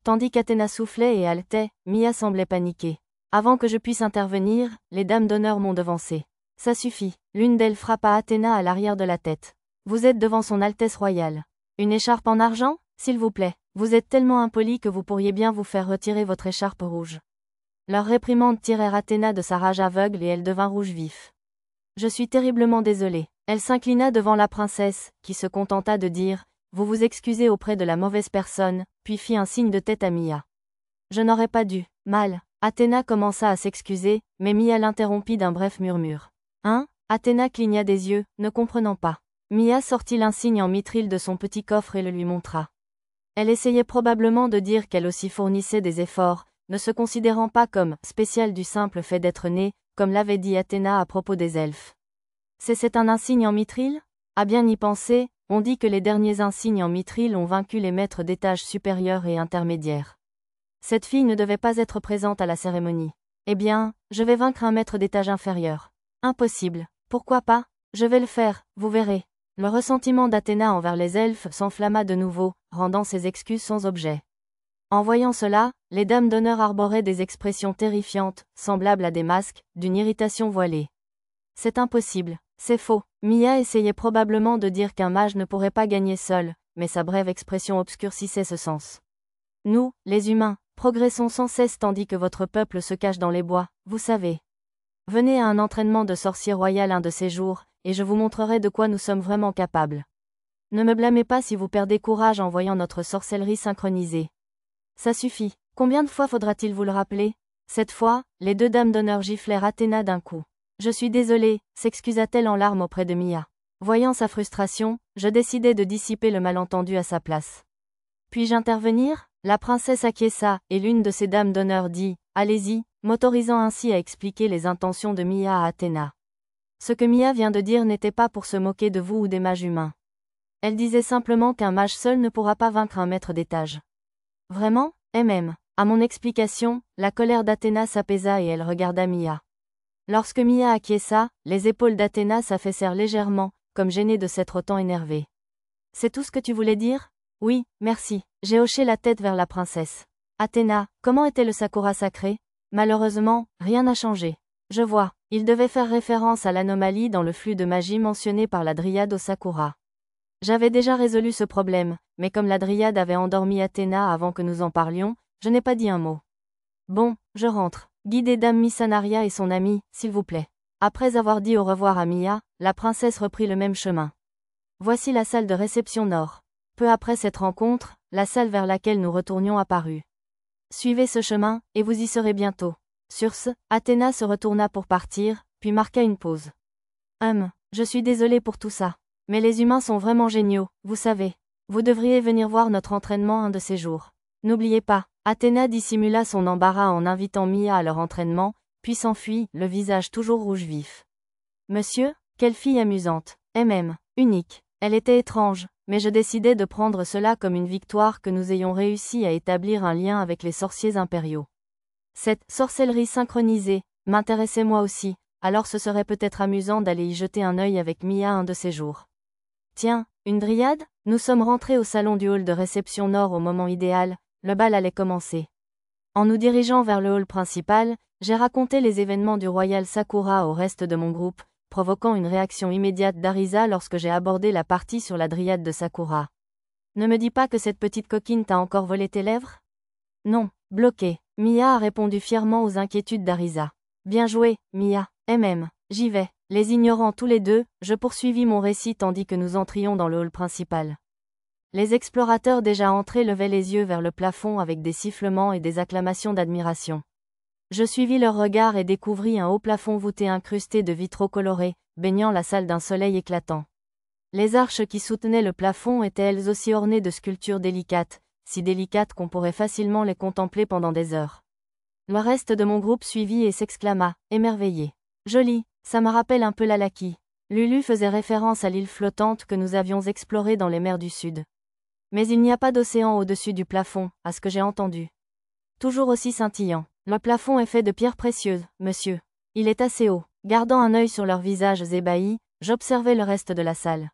Tandis qu'Athéna soufflait et haletait, Mia semblait paniquer. Avant que je puisse intervenir, les dames d'honneur m'ont devancé. Ça suffit. L'une d'elles frappa Athéna à l'arrière de la tête. Vous êtes devant son Altesse royale. Une écharpe en argent, s'il vous plaît. Vous êtes tellement impoli que vous pourriez bien vous faire retirer votre écharpe rouge. Leurs réprimandes tirèrent Athéna de sa rage aveugle et elle devint rouge vif. Je suis terriblement désolée. Elle s'inclina devant la princesse, qui se contenta de dire « Vous vous excusez auprès de la mauvaise personne », puis fit un signe de tête à Mia. Je n'aurais pas dû. Mal. Athéna commença à s'excuser, mais Mia l'interrompit d'un bref murmure. Hein? Athéna cligna des yeux, ne comprenant pas. Mia sortit l'insigne en mithril de son petit coffre et le lui montra. Elle essayait probablement de dire qu'elle aussi fournissait des efforts, ne se considérant pas comme « spéciale du simple fait d'être née », comme l'avait dit Athéna à propos des elfes. C'est un insigne en mithril? À bien y penser, on dit que les derniers insignes en mithril ont vaincu les maîtres d'étage supérieurs et intermédiaires. Cette fille ne devait pas être présente à la cérémonie. Eh bien, je vais vaincre un maître d'étage inférieur. Impossible. Pourquoi pas? Je vais le faire, vous verrez. Le ressentiment d'Athéna envers les elfes s'enflamma de nouveau, rendant ses excuses sans objet. En voyant cela, les dames d'honneur arboraient des expressions terrifiantes, semblables à des masques, d'une irritation voilée. C'est impossible, c'est faux. Mia essayait probablement de dire qu'un mage ne pourrait pas gagner seul, mais sa brève expression obscurcissait ce sens. Nous, les humains, progressons sans cesse tandis que votre peuple se cache dans les bois, vous savez. Venez à un entraînement de sorcier royal un de ces jours, et je vous montrerai de quoi nous sommes vraiment capables. Ne me blâmez pas si vous perdez courage en voyant notre sorcellerie synchronisée. Ça suffit. Combien de fois faudra-t-il vous le rappeler? Cette fois, les deux dames d'honneur giflèrent Athéna d'un coup. Je suis désolée, s'excusa-t-elle en larmes auprès de Mia. Voyant sa frustration, je décidai de dissiper le malentendu à sa place. Puis-je intervenir? La princesse acquiesça, et l'une de ces dames d'honneur dit « Allez-y », m'autorisant ainsi à expliquer les intentions de Mia à Athéna. Ce que Mia vient de dire n'était pas pour se moquer de vous ou des mages humains. Elle disait simplement qu'un mage seul ne pourra pas vaincre un maître d'étage. Vraiment? Et même, à mon explication, la colère d'Athéna s'apaisa et elle regarda Mia. Lorsque Mia acquiesça, les épaules d'Athéna s'affaissèrent légèrement, comme gênée de s'être autant énervée. C'est tout ce que tu voulais dire? Oui, merci. J'ai hoché la tête vers la princesse. Athéna, comment était le Sakura sacré? Malheureusement, rien n'a changé. Je vois, il devait faire référence à l'anomalie dans le flux de magie mentionné par la dryade au Sakura. J'avais déjà résolu ce problème, mais comme la dryade avait endormi Athéna avant que nous en parlions, je n'ai pas dit un mot. Bon, je rentre. Guidez Dame Missanaria et son amie, s'il vous plaît. Après avoir dit au revoir à Mia, la princesse reprit le même chemin. Voici la salle de réception nord. Peu après cette rencontre, la salle vers laquelle nous retournions apparut. Suivez ce chemin, et vous y serez bientôt. Sur ce, Athéna se retourna pour partir, puis marqua une pause. Je suis désolée pour tout ça. Mais les humains sont vraiment géniaux, vous savez. Vous devriez venir voir notre entraînement un de ces jours. N'oubliez pas, Athéna dissimula son embarras en invitant Mia à leur entraînement, puis s'enfuit, le visage toujours rouge vif. Monsieur, quelle fille amusante, et même, unique. Elle était étrange, mais je décidai de prendre cela comme une victoire que nous ayons réussi à établir un lien avec les sorciers impériaux. Cette sorcellerie synchronisée m'intéressait moi aussi, alors ce serait peut-être amusant d'aller y jeter un œil avec Mia un de ces jours. Tiens, une dryade? Nous sommes rentrés au salon du hall de réception nord au moment idéal, le bal allait commencer. En nous dirigeant vers le hall principal, j'ai raconté les événements du Royal Sakura au reste de mon groupe, provoquant une réaction immédiate d'Arisa lorsque j'ai abordé la partie sur la dryade de Sakura. Ne me dis pas que cette petite coquine t'a encore volé tes lèvres? Non, bloqué. Mia a répondu fièrement aux inquiétudes d'Arisa. Bien joué, Mia, et même, j'y vais. Les ignorant tous les deux, je poursuivis mon récit tandis que nous entrions dans le hall principal. Les explorateurs déjà entrés levaient les yeux vers le plafond avec des sifflements et des acclamations d'admiration. Je suivis leur regard et découvris un haut plafond voûté incrusté de vitraux colorés, baignant la salle d'un soleil éclatant. Les arches qui soutenaient le plafond étaient elles aussi ornées de sculptures délicates, si délicates qu'on pourrait facilement les contempler pendant des heures. Le reste de mon groupe suivit et s'exclama, émerveillé. Joli, ça me rappelle un peu l'Alaki. Lulu faisait référence à l'île flottante que nous avions explorée dans les mers du Sud. Mais il n'y a pas d'océan au-dessus du plafond, à ce que j'ai entendu. Toujours aussi scintillant. Le plafond est fait de pierres précieuses, monsieur. Il est assez haut. Gardant un œil sur leurs visages ébahis, j'observais le reste de la salle.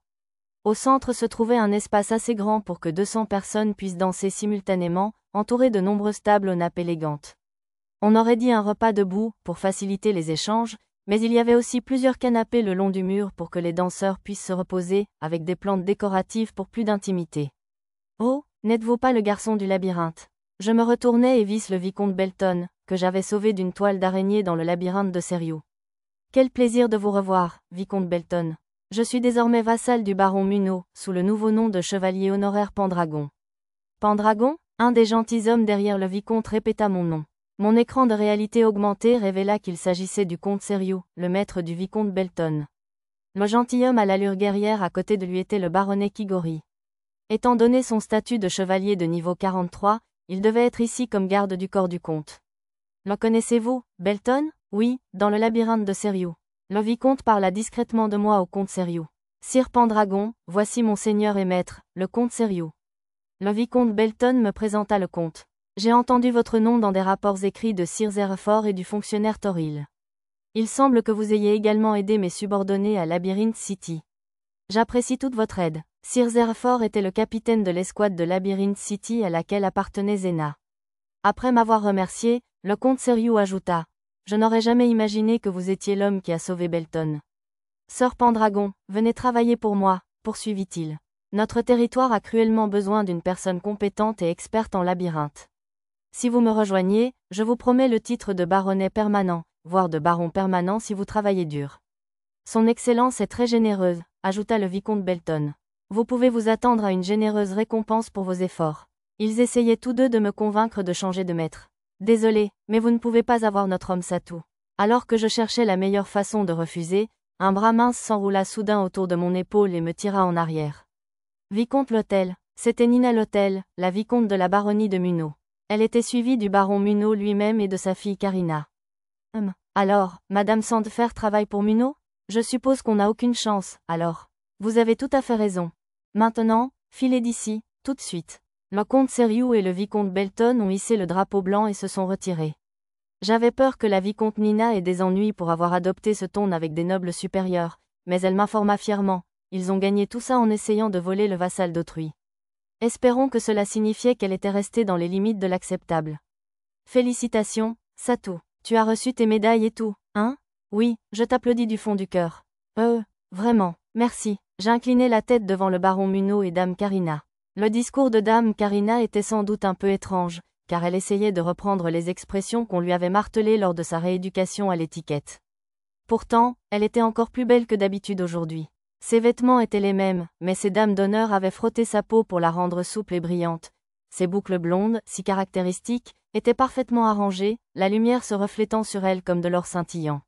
Au centre se trouvait un espace assez grand pour que 200 personnes puissent danser simultanément, entourées de nombreuses tables aux nappes élégantes. On aurait dit un repas debout, pour faciliter les échanges, mais il y avait aussi plusieurs canapés le long du mur pour que les danseurs puissent se reposer, avec des plantes décoratives pour plus d'intimité. Oh, n'êtes-vous pas le garçon du labyrinthe? Je me retournai et vis le vicomte Belton, que j'avais sauvé d'une toile d'araignée dans le labyrinthe de Seriou. Quel plaisir de vous revoir, vicomte Belton. Je suis désormais vassal du baron Munot, sous le nouveau nom de chevalier honoraire Pendragon. Pendragon? Un des gentilshommes derrière le vicomte répéta mon nom. Mon écran de réalité augmentée révéla qu'il s'agissait du comte Seriou, le maître du vicomte Belton. Le gentilhomme à l'allure guerrière à côté de lui était le baronnet Kigori. Étant donné son statut de chevalier de niveau 43, il devait être ici comme garde du corps du comte. Le connaissez-vous, Belton? Oui, dans le labyrinthe de Seriou. Le vicomte parla discrètement de moi au comte Seriou. Sire Pendragon, voici mon seigneur et maître, le comte Seriou. Le vicomte Belton me présenta le comte. J'ai entendu votre nom dans des rapports écrits de Sir Zerefort et du fonctionnaire Toril. Il semble que vous ayez également aidé mes subordonnés à Labyrinth City. J'apprécie toute votre aide. Sir Zerefort était le capitaine de l'escouade de Labyrinth City à laquelle appartenait Zena. Après m'avoir remercié, le comte Seriou ajouta. Je n'aurais jamais imaginé que vous étiez l'homme qui a sauvé Belton. Sir Pendragon, venez travailler pour moi, poursuivit-il. Notre territoire a cruellement besoin d'une personne compétente et experte en labyrinthe. Si vous me rejoignez, je vous promets le titre de baronnet permanent, voire de baron permanent si vous travaillez dur. Son Excellence est très généreuse, ajouta le vicomte Belton. Vous pouvez vous attendre à une généreuse récompense pour vos efforts. Ils essayaient tous deux de me convaincre de changer de maître. Désolé, mais vous ne pouvez pas avoir notre homme Satou. Alors que je cherchais la meilleure façon de refuser, un bras mince s'enroula soudain autour de mon épaule et me tira en arrière. Vicomte Lotel, c'était Nina Lotel, la vicomte de la baronnie de Munot. Elle était suivie du baron Munot lui-même et de sa fille Karina. Alors, Madame Sandfer travaille pour Munot? Je suppose qu'on n'a aucune chance, alors. Vous avez tout à fait raison. Maintenant, filez d'ici, tout de suite. Le comte Seriou et le vicomte Belton ont hissé le drapeau blanc et se sont retirés. J'avais peur que la vicomte Nina ait des ennuis pour avoir adopté ce ton avec des nobles supérieurs, mais elle m'informa fièrement. Ils ont gagné tout ça en essayant de voler le vassal d'autrui. Espérons que cela signifiait qu'elle était restée dans les limites de l'acceptable. Félicitations, Satou. Tu as reçu tes médailles et tout, hein? Oui, je t'applaudis du fond du cœur. Vraiment, merci. J'inclinai la tête devant le baron Munot et dame Karina. Le discours de dame Karina était sans doute un peu étrange, car elle essayait de reprendre les expressions qu'on lui avait martelées lors de sa rééducation à l'étiquette. Pourtant, elle était encore plus belle que d'habitude aujourd'hui. Ses vêtements étaient les mêmes, mais ses dames d'honneur avaient frotté sa peau pour la rendre souple et brillante. Ses boucles blondes, si caractéristiques, étaient parfaitement arrangées, la lumière se reflétant sur elle comme de l'or scintillant.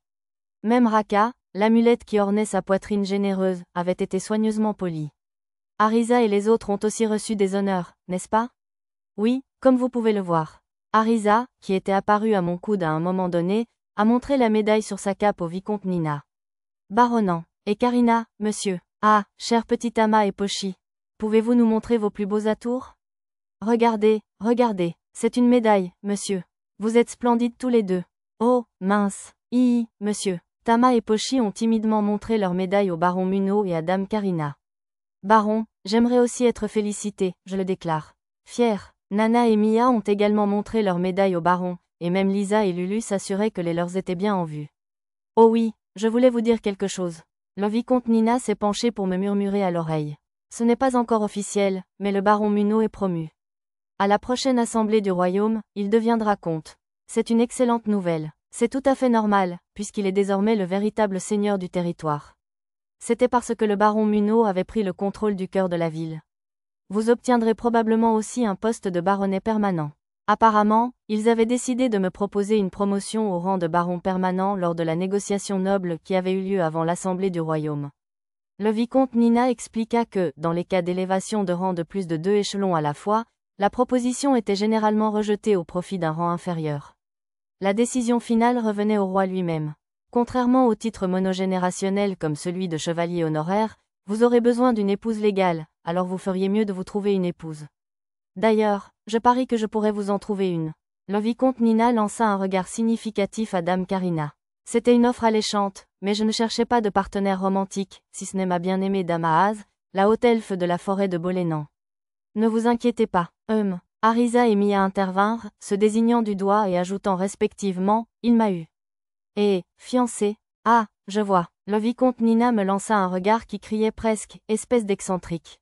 Même Raka, l'amulette qui ornait sa poitrine généreuse, avait été soigneusement polie. Arisa et les autres ont aussi reçu des honneurs, n'est-ce pas? Oui, comme vous pouvez le voir. Arisa, qui était apparue à mon coude à un moment donné, a montré la médaille sur sa cape au vicomte Nina. Baronnant. Et Karina, monsieur. Ah, cher petit Ama et Pochi. Pouvez-vous nous montrer vos plus beaux atours? Regardez, regardez, c'est une médaille, monsieur. Vous êtes splendides tous les deux. Oh, mince. Monsieur. Tama et Pochi ont timidement montré leur médaille au baron Munot et à dame Karina. Baron, j'aimerais aussi être félicité, je le déclare. Fier. Nana et Mia ont également montré leur médaille au baron, et même Lisa et Lulu s'assuraient que les leurs étaient bien en vue. Oh oui, je voulais vous dire quelque chose. Le vicomte Nina s'est penché pour me murmurer à l'oreille. Ce n'est pas encore officiel, mais le baron Munot est promu. À la prochaine assemblée du royaume, il deviendra comte. C'est une excellente nouvelle. C'est tout à fait normal, puisqu'il est désormais le véritable seigneur du territoire. C'était parce que le baron Munot avait pris le contrôle du cœur de la ville. Vous obtiendrez probablement aussi un poste de baronnet permanent. Apparemment, ils avaient décidé de me proposer une promotion au rang de baron permanent lors de la négociation noble qui avait eu lieu avant l'Assemblée du Royaume. Le vicomte Nina expliqua que, dans les cas d'élévation de rang de plus de 2 échelons à la fois, la proposition était généralement rejetée au profit d'un rang inférieur. La décision finale revenait au roi lui-même. Contrairement au titre monogénérationnel comme celui de chevalier honoraire, vous aurez besoin d'une épouse légale, alors vous feriez mieux de vous trouver une épouse. D'ailleurs, je parie que je pourrais vous en trouver une. Le vicomte Nina lança un regard significatif à dame Karina. C'était une offre alléchante, mais je ne cherchais pas de partenaire romantique, si ce n'est ma bien-aimée dame Ahaz, la haute elfe de la forêt de Bolénan. Ne vous inquiétez pas, Arisa et Mia intervinrent, se désignant du doigt et ajoutant respectivement « Il m'a eu ». Et « Fiancé ». Ah, je vois. Le vicomte Nina me lança un regard qui criait presque « Espèce d'excentrique ».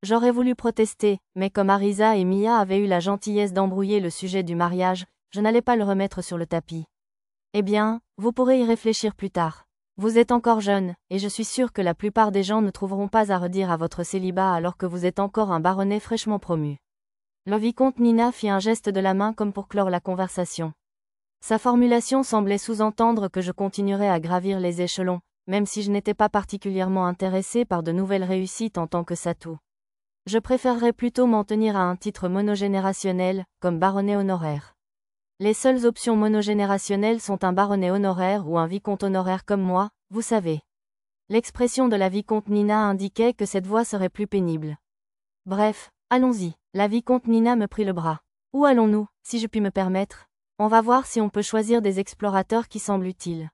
J'aurais voulu protester, mais comme Arisa et Mia avaient eu la gentillesse d'embrouiller le sujet du mariage, je n'allais pas le remettre sur le tapis. Eh bien, vous pourrez y réfléchir plus tard. Vous êtes encore jeune, et je suis sûre que la plupart des gens ne trouveront pas à redire à votre célibat alors que vous êtes encore un baronnet fraîchement promu. Le vicomte Nina fit un geste de la main comme pour clore la conversation. Sa formulation semblait sous-entendre que je continuerais à gravir les échelons, même si je n'étais pas particulièrement intéressée par de nouvelles réussites en tant que Satou. Je préférerais plutôt m'en tenir à un titre monogénérationnel, comme baronnet honoraire. Les seules options monogénérationnelles sont un baronnet honoraire ou un vicomte honoraire comme moi, vous savez. L'expression de la vicomte Nina indiquait que cette voie serait plus pénible. Bref, allons-y. La vicomte Nina me prit le bras. Où allons-nous, si je puis me permettre? On va voir si on peut choisir des explorateurs qui semblent utiles.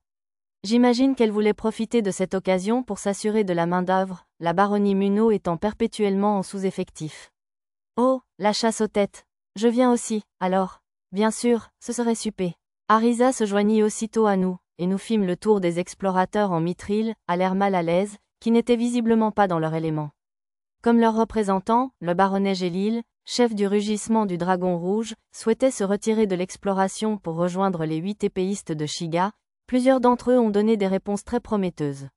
J'imagine qu'elle voulait profiter de cette occasion pour s'assurer de la main-d'œuvre, la baronnie Munot étant perpétuellement en sous-effectif. Oh, la chasse aux têtes. Je viens aussi, alors. Bien sûr, ce serait super. Arisa se joignit aussitôt à nous, et nous fîmes le tour des explorateurs en mithril, à l'air mal à l'aise, qui n'étaient visiblement pas dans leur élément. Comme leur représentant, le baronnet Gélil, chef du rugissement du Dragon Rouge, souhaitait se retirer de l'exploration pour rejoindre les 8 épéistes de Shiga, plusieurs d'entre eux ont donné des réponses très prometteuses.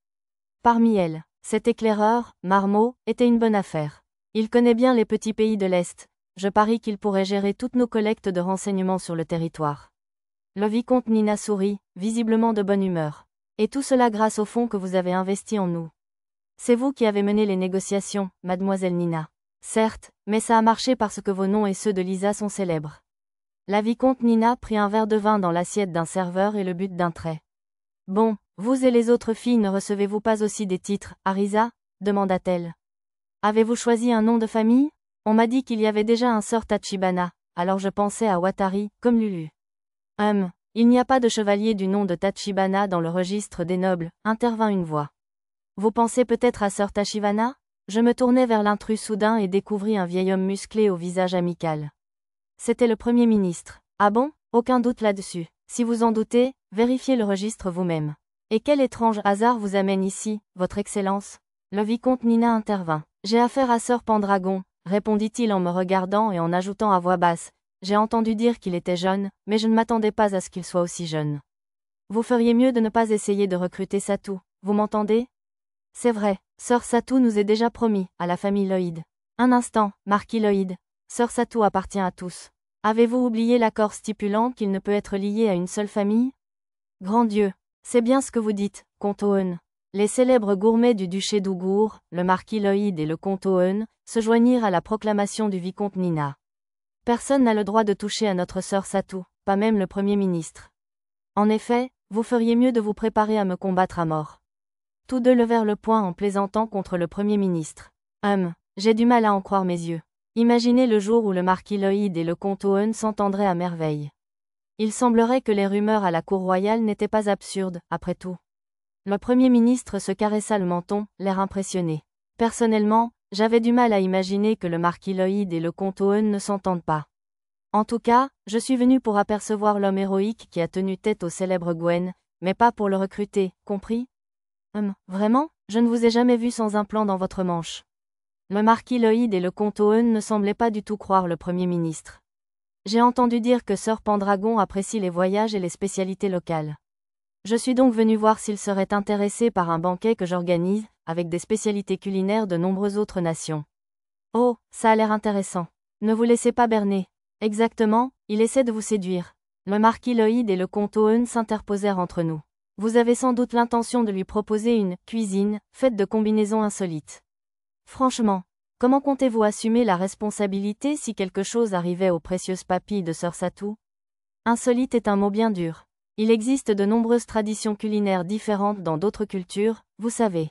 Parmi elles, cet éclaireur, Marmot, était une bonne affaire. Il connaît bien les petits pays de l'Est. Je parie qu'il pourrait gérer toutes nos collectes de renseignements sur le territoire. Le vicomte Nina sourit, visiblement de bonne humeur. Et tout cela grâce au fonds que vous avez investi en nous. C'est vous qui avez mené les négociations, mademoiselle Nina. Certes, mais ça a marché parce que vos noms et ceux de Lisa sont célèbres. La vicomte Nina prit un verre de vin dans l'assiette d'un serveur et le but d'un trait. Bon, vous et les autres filles ne recevez-vous pas aussi des titres, Arisa? Demanda-t-elle. Avez-vous choisi un nom de famille? On m'a dit qu'il y avait déjà un sir Tachibana, alors je pensais à Watari, comme Lulu. Il n'y a pas de chevalier du nom de Tachibana dans le registre des nobles, intervint une voix. Vous pensez peut-être à sir Tachibana? Je me tournai vers l'intrus soudain et découvris un vieil homme musclé au visage amical. C'était le Premier ministre. Ah bon? Aucun doute là-dessus. Si vous en doutez, vérifiez le registre vous-même. Et quel étrange hasard vous amène ici, votre Excellence? Le vicomte Nina intervint. J'ai affaire à sir Pendragon, répondit-il en me regardant et en ajoutant à voix basse. J'ai entendu dire qu'il était jeune, mais je ne m'attendais pas à ce qu'il soit aussi jeune. Vous feriez mieux de ne pas essayer de recruter Satou, vous m'entendez? C'est vrai, sir Satou nous est déjà promis, à la famille Lloyd. Un instant, marquis Lloyd. Sir Satou appartient à tous. Avez-vous oublié l'accord stipulant qu'il ne peut être lié à une seule famille? Grand Dieu, c'est bien ce que vous dites, comte Owen. Les célèbres gourmets du duché d'Ougour, le marquis Lloyd et le comte Owen, se joignirent à la proclamation du vicomte Nina. Personne n'a le droit de toucher à notre sœur Satou, pas même le Premier ministre. En effet, vous feriez mieux de vous préparer à me combattre à mort. Tous deux levèrent le poing en plaisantant contre le Premier ministre. J'ai du mal à en croire mes yeux. Imaginez le jour où le marquis Lloyd et le comte Owen s'entendraient à merveille. Il semblerait que les rumeurs à la cour royale n'étaient pas absurdes, après tout. Le Premier ministre se caressa le menton, l'air impressionné. Personnellement, j'avais du mal à imaginer que le marquis Lloyd et le comte Owen ne s'entendent pas. En tout cas, je suis venu pour apercevoir l'homme héroïque qui a tenu tête au célèbre Gwen, mais pas pour le recruter, compris? Vraiment? Je ne vous ai jamais vu sans un plan dans votre manche. Le marquis Lloyd et le comte Owen ne semblaient pas du tout croire le Premier ministre. J'ai entendu dire que sir Pendragon apprécie les voyages et les spécialités locales. Je suis donc venu voir s'il serait intéressé par un banquet que j'organise, avec des spécialités culinaires de nombreuses autres nations. Oh, ça a l'air intéressant. Ne vous laissez pas berner. Exactement, il essaie de vous séduire. Le marquis Lloyd et le comte Owen s'interposèrent entre nous. Vous avez sans doute l'intention de lui proposer une « cuisine » faite de combinaisons insolites. Franchement, comment comptez-vous assumer la responsabilité si quelque chose arrivait aux précieuses papilles de sir Satou? Insolite est un mot bien dur. Il existe de nombreuses traditions culinaires différentes dans d'autres cultures, vous savez.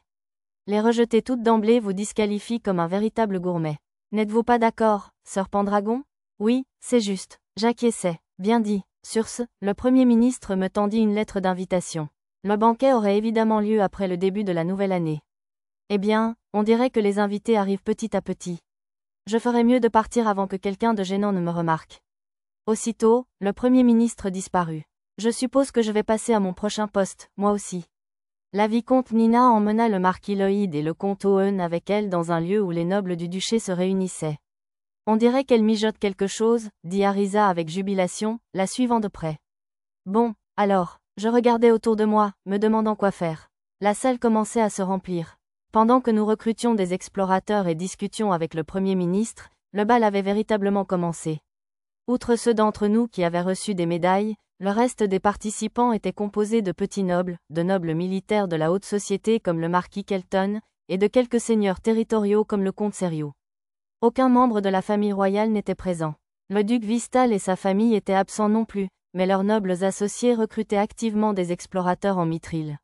Les rejeter toutes d'emblée vous disqualifie comme un véritable gourmet. N'êtes-vous pas d'accord, sir Pendragon? Oui, c'est juste, j'acquiesçais. Bien dit. Sur ce, le Premier ministre me tendit une lettre d'invitation. Le banquet aurait évidemment lieu après le début de la nouvelle année. Eh bien, on dirait que les invités arrivent petit à petit. Je ferais mieux de partir avant que quelqu'un de gênant ne me remarque. Aussitôt, le Premier ministre disparut. Je suppose que je vais passer à mon prochain poste, moi aussi. La vicomte Nina emmena le marquis Lloyd et le comte Owen avec elle dans un lieu où les nobles du duché se réunissaient. On dirait qu'elle mijote quelque chose, dit Arisa avec jubilation, la suivant de près. Bon, alors, je regardais autour de moi, me demandant quoi faire. La salle commençait à se remplir. Pendant que nous recrutions des explorateurs et discutions avec le Premier ministre, le bal avait véritablement commencé. Outre ceux d'entre nous qui avaient reçu des médailles, le reste des participants était composé de petits nobles, de nobles militaires de la haute société comme le marquis Kelton, et de quelques seigneurs territoriaux comme le comte Seriou. Aucun membre de la famille royale n'était présent. Le duc Vistal et sa famille étaient absents non plus, mais leurs nobles associés recrutaient activement des explorateurs en mithril.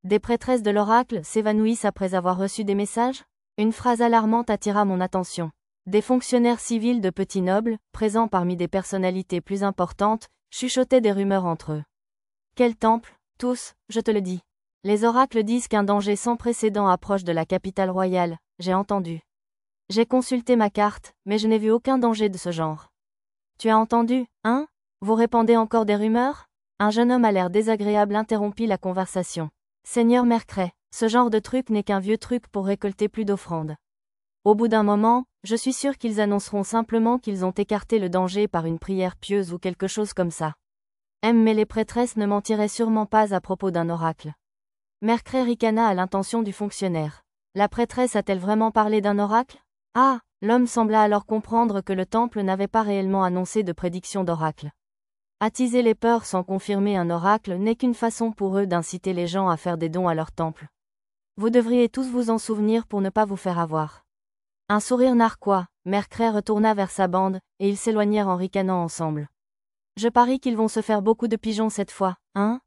Des prêtresses de l'oracle s'évanouissent après avoir reçu des messages? Une phrase alarmante attira mon attention. Des fonctionnaires civils de petits nobles, présents parmi des personnalités plus importantes, chuchotaient des rumeurs entre eux. Quel temple, tous, je te le dis. Les oracles disent qu'un danger sans précédent approche de la capitale royale, j'ai entendu. J'ai consulté ma carte, mais je n'ai vu aucun danger de ce genre. Tu as entendu, hein? Vous répandez encore des rumeurs? Un jeune homme à l'air désagréable interrompit la conversation. Seigneur Mercret, ce genre de truc n'est qu'un vieux truc pour récolter plus d'offrandes. Au bout d'un moment, je suis sûr qu'ils annonceront simplement qu'ils ont écarté le danger par une prière pieuse ou quelque chose comme ça. Mais les prêtresses ne mentiraient sûrement pas à propos d'un oracle. Mercret ricana à l'intention du fonctionnaire. La prêtresse a-t-elle vraiment parlé d'un oracle? Ah, l'homme sembla alors comprendre que le temple n'avait pas réellement annoncé de prédiction d'oracle. Attiser les peurs sans confirmer un oracle n'est qu'une façon pour eux d'inciter les gens à faire des dons à leur temple. Vous devriez tous vous en souvenir pour ne pas vous faire avoir. Un sourire narquois, Mercret retourna vers sa bande, et ils s'éloignèrent en ricanant ensemble. Je parie qu'ils vont se faire beaucoup de pigeons cette fois, hein?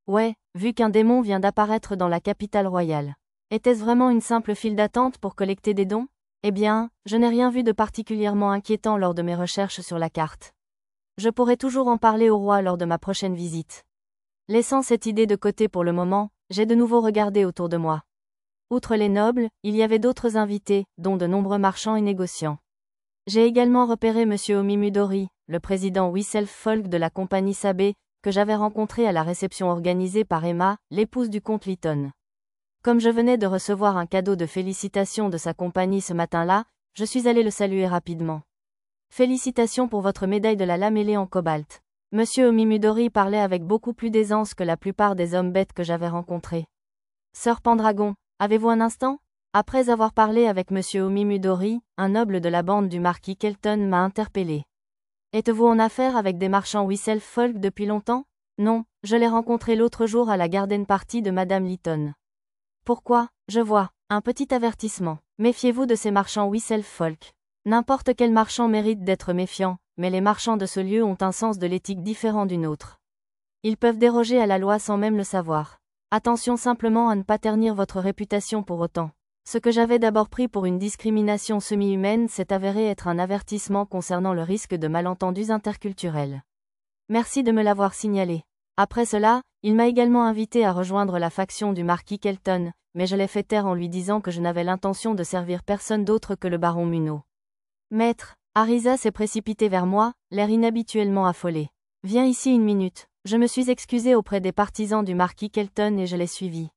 Ouais, vu qu'un démon vient d'apparaître dans la capitale royale. Était-ce vraiment une simple file d'attente pour collecter des dons? Eh bien, je n'ai rien vu de particulièrement inquiétant lors de mes recherches sur la carte. Je pourrai toujours en parler au roi lors de ma prochaine visite. Laissant cette idée de côté pour le moment, j'ai de nouveau regardé autour de moi. Outre les nobles, il y avait d'autres invités, dont de nombreux marchands et négociants. J'ai également repéré M. Omimudori, le président Whistle Folk de la compagnie Sabé, que j'avais rencontré à la réception organisée par Emma, l'épouse du comte Lytton. Comme je venais de recevoir un cadeau de félicitations de sa compagnie ce matin-là, je suis allé le saluer rapidement. Félicitations pour votre médaille de la lamellée en cobalt. Monsieur Omimudori parlait avec beaucoup plus d'aisance que la plupart des hommes bêtes que j'avais rencontrés. Sœur Pendragon, avez-vous un instant? Après avoir parlé avec Monsieur Omimudori, un noble de la bande du marquis Kelton m'a interpellé. Êtes-vous en affaire avec des marchands Whistle Folk depuis longtemps? Non, je l'ai rencontré l'autre jour à la garden party de Madame Lytton. Pourquoi? Je vois, un petit avertissement. Méfiez-vous de ces marchands Whistle Folk. N'importe quel marchand mérite d'être méfiant, mais les marchands de ce lieu ont un sens de l'éthique différent d'une autre. Ils peuvent déroger à la loi sans même le savoir. Attention simplement à ne pas ternir votre réputation pour autant. Ce que j'avais d'abord pris pour une discrimination semi-humaine s'est avéré être un avertissement concernant le risque de malentendus interculturels. Merci de me l'avoir signalé. Après cela, il m'a également invité à rejoindre la faction du marquis Kelton, mais je l'ai fait taire en lui disant que je n'avais l'intention de servir personne d'autre que le baron Munno. Maître, Arisa s'est précipité vers moi, l'air inhabituellement affolé. Viens ici une minute. Je me suis excusé auprès des partisans du marquis Kelton et je l'ai suivi.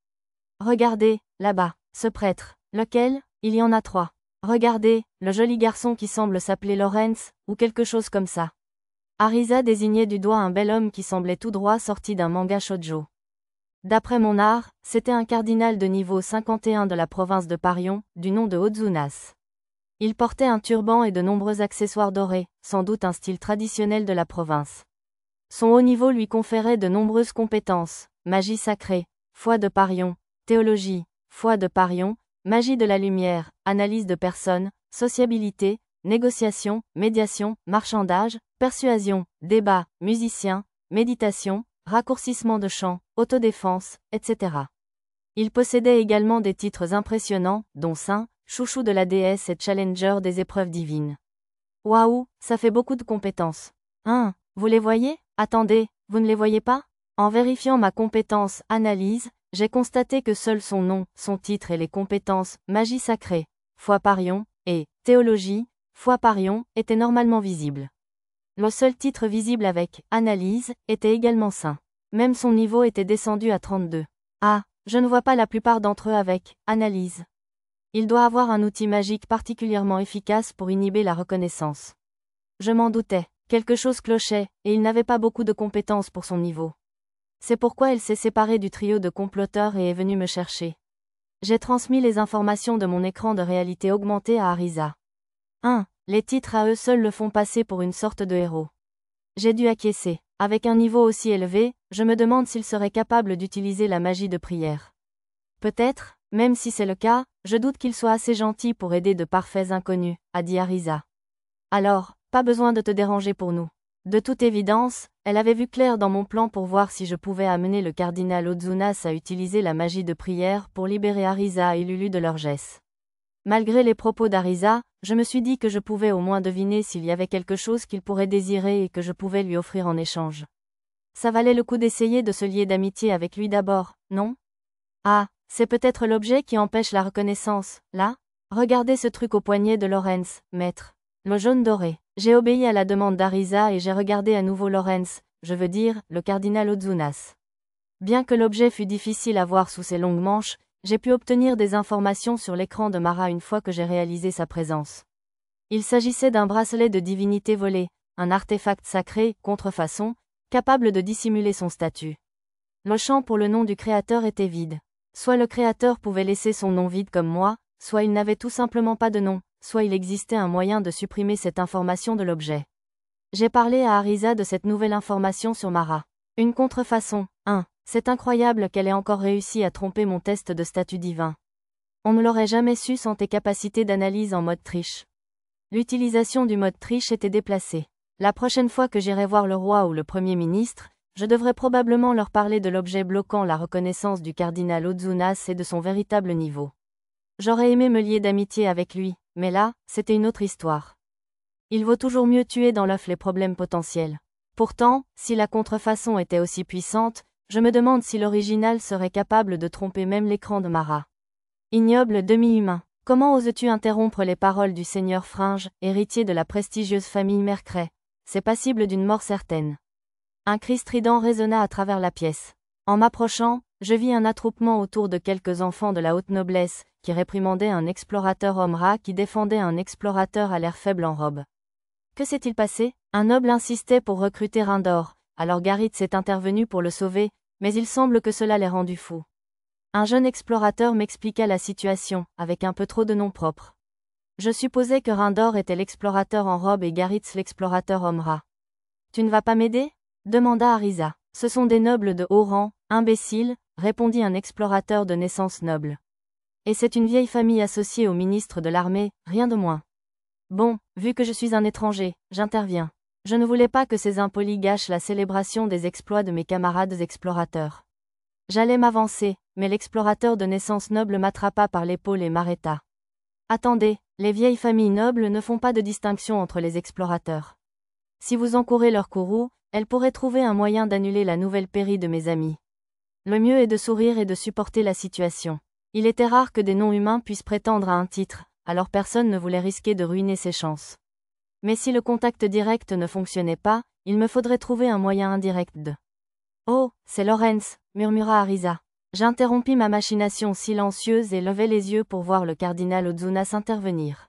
Regardez, là-bas, ce prêtre. Lequel? Il y en a 3. Regardez, le joli garçon qui semble s'appeler Lawrence, ou quelque chose comme ça. Arisa désignait du doigt un bel homme qui semblait tout droit sorti d'un manga shoujo. D'après mon art, c'était un cardinal de niveau 51 de la province de Parion, du nom de Ozunas. Il portait un turban et de nombreux accessoires dorés, sans doute un style traditionnel de la province. Son haut niveau lui conférait de nombreuses compétences, magie sacrée, foi de Parion, théologie, foi de Parion, magie de la lumière, analyse de personnes, sociabilité, négociation, médiation, marchandage, persuasion, débat, musicien, méditation, raccourcissement de chant, autodéfense, etc. Il possédait également des titres impressionnants, dont Saint, chouchou de la déesse et challenger des épreuves divines. Waouh, ça fait beaucoup de compétences. Hein, vous les voyez? Attendez, vous ne les voyez pas? En vérifiant ma compétence analyse, j'ai constaté que seul son nom, son titre et les compétences magie sacrée, foi Parion et théologie Foi Parion, était normalement visible. Le seul titre visible avec « Analyse » était également sain. Même son niveau était descendu à 32. Ah, je ne vois pas la plupart d'entre eux avec « Analyse ». Il doit avoir un outil magique particulièrement efficace pour inhiber la reconnaissance. Je m'en doutais, quelque chose clochait, et il n'avait pas beaucoup de compétences pour son niveau. C'est pourquoi elle s'est séparée du trio de comploteurs et est venue me chercher. J'ai transmis les informations de mon écran de réalité augmentée à Arisa. 1. Les titres à eux seuls le font passer pour une sorte de héros. J'ai dû acquiescer. Avec un niveau aussi élevé, je me demande s'il serait capable d'utiliser la magie de prière. Peut-être, même si c'est le cas, je doute qu'il soit assez gentil pour aider de parfaits inconnus, a dit Arisa. Alors, pas besoin de te déranger pour nous. De toute évidence, elle avait vu clair dans mon plan pour voir si je pouvais amener le cardinal Ozunas à utiliser la magie de prière pour libérer Arisa et Lulu de leur geste. Malgré les propos d'Arisa, je me suis dit que je pouvais au moins deviner s'il y avait quelque chose qu'il pourrait désirer et que je pouvais lui offrir en échange. Ça valait le coup d'essayer de se lier d'amitié avec lui d'abord, non? Ah, c'est peut-être l'objet qui empêche la reconnaissance, là? Regardez ce truc au poignet de Lorenz, maître. Le jaune doré. J'ai obéi à la demande d'Arisa et j'ai regardé à nouveau Lorenz, je veux dire, le cardinal Ozunas. Bien que l'objet fût difficile à voir sous ses longues manches, j'ai pu obtenir des informations sur l'écran de Mara une fois que j'ai réalisé sa présence. Il s'agissait d'un bracelet de divinité volé, un artefact sacré, contrefaçon, capable de dissimuler son statut. Le champ pour le nom du créateur était vide. Soit le créateur pouvait laisser son nom vide comme moi, soit il n'avait tout simplement pas de nom, soit il existait un moyen de supprimer cette information de l'objet. J'ai parlé à Arisa de cette nouvelle information sur Mara. Une contrefaçon. 1. C'est incroyable qu'elle ait encore réussi à tromper mon test de statut divin. On ne l'aurait jamais su sans tes capacités d'analyse en mode triche. L'utilisation du mode triche était déplacée. La prochaine fois que j'irai voir le roi ou le premier ministre, je devrais probablement leur parler de l'objet bloquant la reconnaissance du cardinal Ozunas et de son véritable niveau. J'aurais aimé me lier d'amitié avec lui, mais là, c'était une autre histoire. Il vaut toujours mieux tuer dans l'œuf les problèmes potentiels. Pourtant, si la contrefaçon était aussi puissante, je me demande si l'original serait capable de tromper même l'écran de Mara. Ignoble demi-humain. Comment oses-tu interrompre les paroles du seigneur Fringe, héritier de la prestigieuse famille Mercret? C'est passible d'une mort certaine. Un cri strident résonna à travers la pièce. En m'approchant, je vis un attroupement autour de quelques enfants de la haute noblesse, qui réprimandaient un explorateur homme-rat qui défendait un explorateur à l'air faible en robe. Que s'est-il passé? Un noble insistait pour recruter Rindor, alors Garitz est intervenu pour le sauver, mais il semble que cela l'ait rendu fou. Un jeune explorateur m'expliqua la situation, avec un peu trop de noms propres. Je supposais que Rindor était l'explorateur en robe et Garitz l'explorateur homme-rat. Tu ne vas pas m'aider? Demanda Arisa. Ce sont des nobles de haut rang, imbéciles, répondit un explorateur de naissance noble. Et c'est une vieille famille associée au ministre de l'armée, rien de moins. Bon, vu que je suis un étranger, j'interviens. Je ne voulais pas que ces impolis gâchent la célébration des exploits de mes camarades explorateurs. J'allais m'avancer, mais l'explorateur de naissance noble m'attrapa par l'épaule et m'arrêta. Attendez, les vieilles familles nobles ne font pas de distinction entre les explorateurs. Si vous encourez leur courroux, elles pourraient trouver un moyen d'annuler la nouvelle pairie de mes amis. Le mieux est de sourire et de supporter la situation. Il était rare que des non-humains puissent prétendre à un titre, alors personne ne voulait risquer de ruiner ses chances. Mais si le contact direct ne fonctionnait pas, il me faudrait trouver un moyen indirect de... Oh, c'est Lorenz, murmura Arisa. J'interrompis ma machination silencieuse et levai les yeux pour voir le cardinal Ozunas intervenir.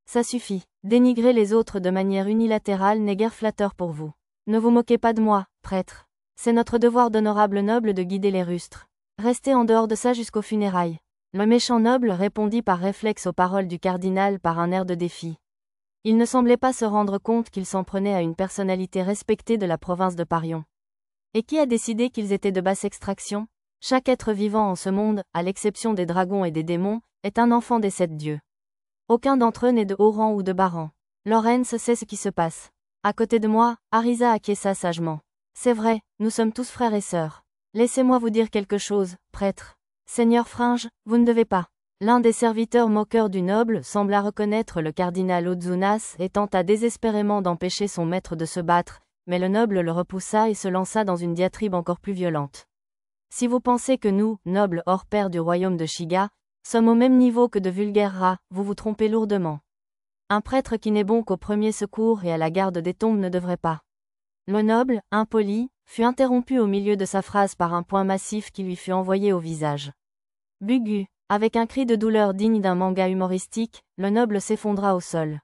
Ça suffit, dénigrer les autres de manière unilatérale n'est guère flatteur pour vous. Ne vous moquez pas de moi, prêtre. C'est notre devoir d'honorable noble de guider les rustres. Restez en dehors de ça jusqu'aux funérailles. Le méchant noble répondit par réflexe aux paroles du cardinal par un air de défi. Il ne semblait pas se rendre compte qu'il s'en prenait à une personnalité respectée de la province de Parion. Et qui a décidé qu'ils étaient de basse extraction? Chaque être vivant en ce monde, à l'exception des dragons et des démons, est un enfant des 7 dieux. Aucun d'entre eux n'est de haut rang ou de bas rang. Lorenz sait ce qui se passe. À côté de moi, Arisa acquiesça sagement. C'est vrai, nous sommes tous frères et sœurs. Laissez-moi vous dire quelque chose, prêtre. Seigneur Fringe, vous ne devez pas. L'un des serviteurs moqueurs du noble sembla reconnaître le cardinal Ozunas et tenta désespérément d'empêcher son maître de se battre, mais le noble le repoussa et se lança dans une diatribe encore plus violente. Si vous pensez que nous, nobles hors pair du royaume de Shiga, sommes au même niveau que de vulgaires rats, vous vous trompez lourdement. Un prêtre qui n'est bon qu'au premier secours et à la garde des tombes ne devrait pas. Le noble, impoli, fut interrompu au milieu de sa phrase par un poing massif qui lui fut envoyé au visage. Bugu, avec un cri de douleur digne d'un manga humoristique, le noble s'effondra au sol.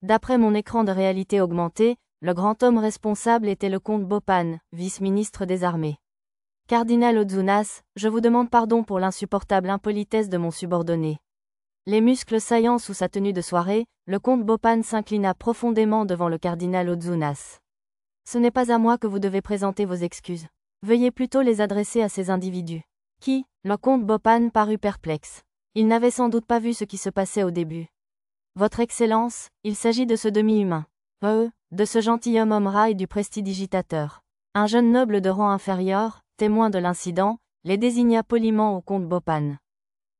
D'après mon écran de réalité augmentée, le grand homme responsable était le comte Bopan, vice-ministre des armées. Cardinal Ozunas, je vous demande pardon pour l'insupportable impolitesse de mon subordonné. Les muscles saillants sous sa tenue de soirée, le comte Bopan s'inclina profondément devant le cardinal Ozunas. Ce n'est pas à moi que vous devez présenter vos excuses. Veuillez plutôt les adresser à ces individus. Qui? Le comte Bopan parut perplexe. Il n'avait sans doute pas vu ce qui se passait au début. Votre Excellence, il s'agit de ce demi-humain. De ce gentilhomme homme rat et du prestidigitateur. Un jeune noble de rang inférieur, témoin de l'incident, les désigna poliment au comte Bopan.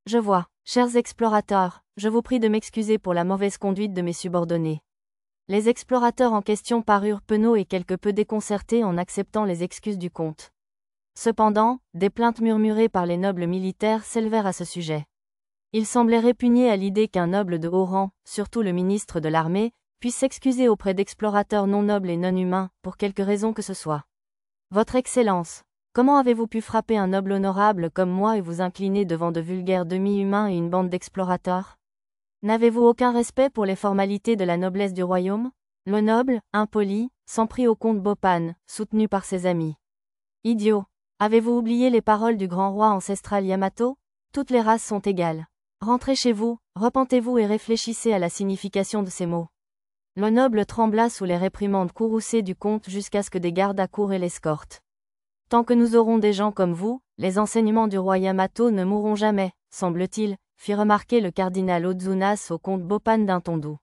Je vois, chers explorateurs, je vous prie de m'excuser pour la mauvaise conduite de mes subordonnés. Les explorateurs en question parurent penauds et quelque peu déconcertés en acceptant les excuses du comte. Cependant, des plaintes murmurées par les nobles militaires s'élevèrent à ce sujet. Ils semblaient répugnés à l'idée qu'un noble de haut rang, surtout le ministre de l'armée, puisse s'excuser auprès d'explorateurs non nobles et non humains, pour quelque raison que ce soit. Votre Excellence, comment avez-vous pu frapper un noble honorable comme moi et vous incliner devant de vulgaires demi-humains et une bande d'explorateurs? N'avez-vous aucun respect pour les formalités de la noblesse du royaume? Le noble, impoli, s'en prit au comte Bopan, soutenu par ses amis. Idiot! Avez-vous oublié les paroles du grand roi ancestral Yamato? Toutes les races sont égales. Rentrez chez vous, repentez-vous et réfléchissez à la signification de ces mots. Le noble trembla sous les réprimandes courroucées du comte jusqu'à ce que des gardes accourent et l'escortent. Tant que nous aurons des gens comme vous, les enseignements du roi Yamato ne mourront jamais, semble-t-il, fit remarquer le cardinal Ozunas au comte Bopan d'un ton doux.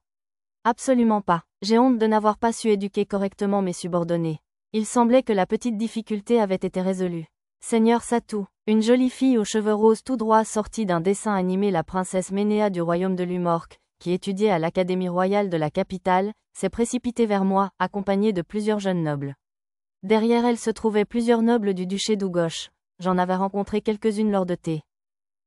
Absolument pas. J'ai honte de n'avoir pas su éduquer correctement mes subordonnés. Il semblait que la petite difficulté avait été résolue. Seigneur Satou, une jolie fille aux cheveux roses tout droits sortie d'un dessin animé, la princesse Ménéa du royaume de Lumorque, qui étudiait à l'Académie royale de la capitale, s'est précipitée vers moi, accompagnée de plusieurs jeunes nobles. Derrière elle se trouvaient plusieurs nobles du duché d'Ugosh. J'en avais rencontré quelques-unes lors de thé.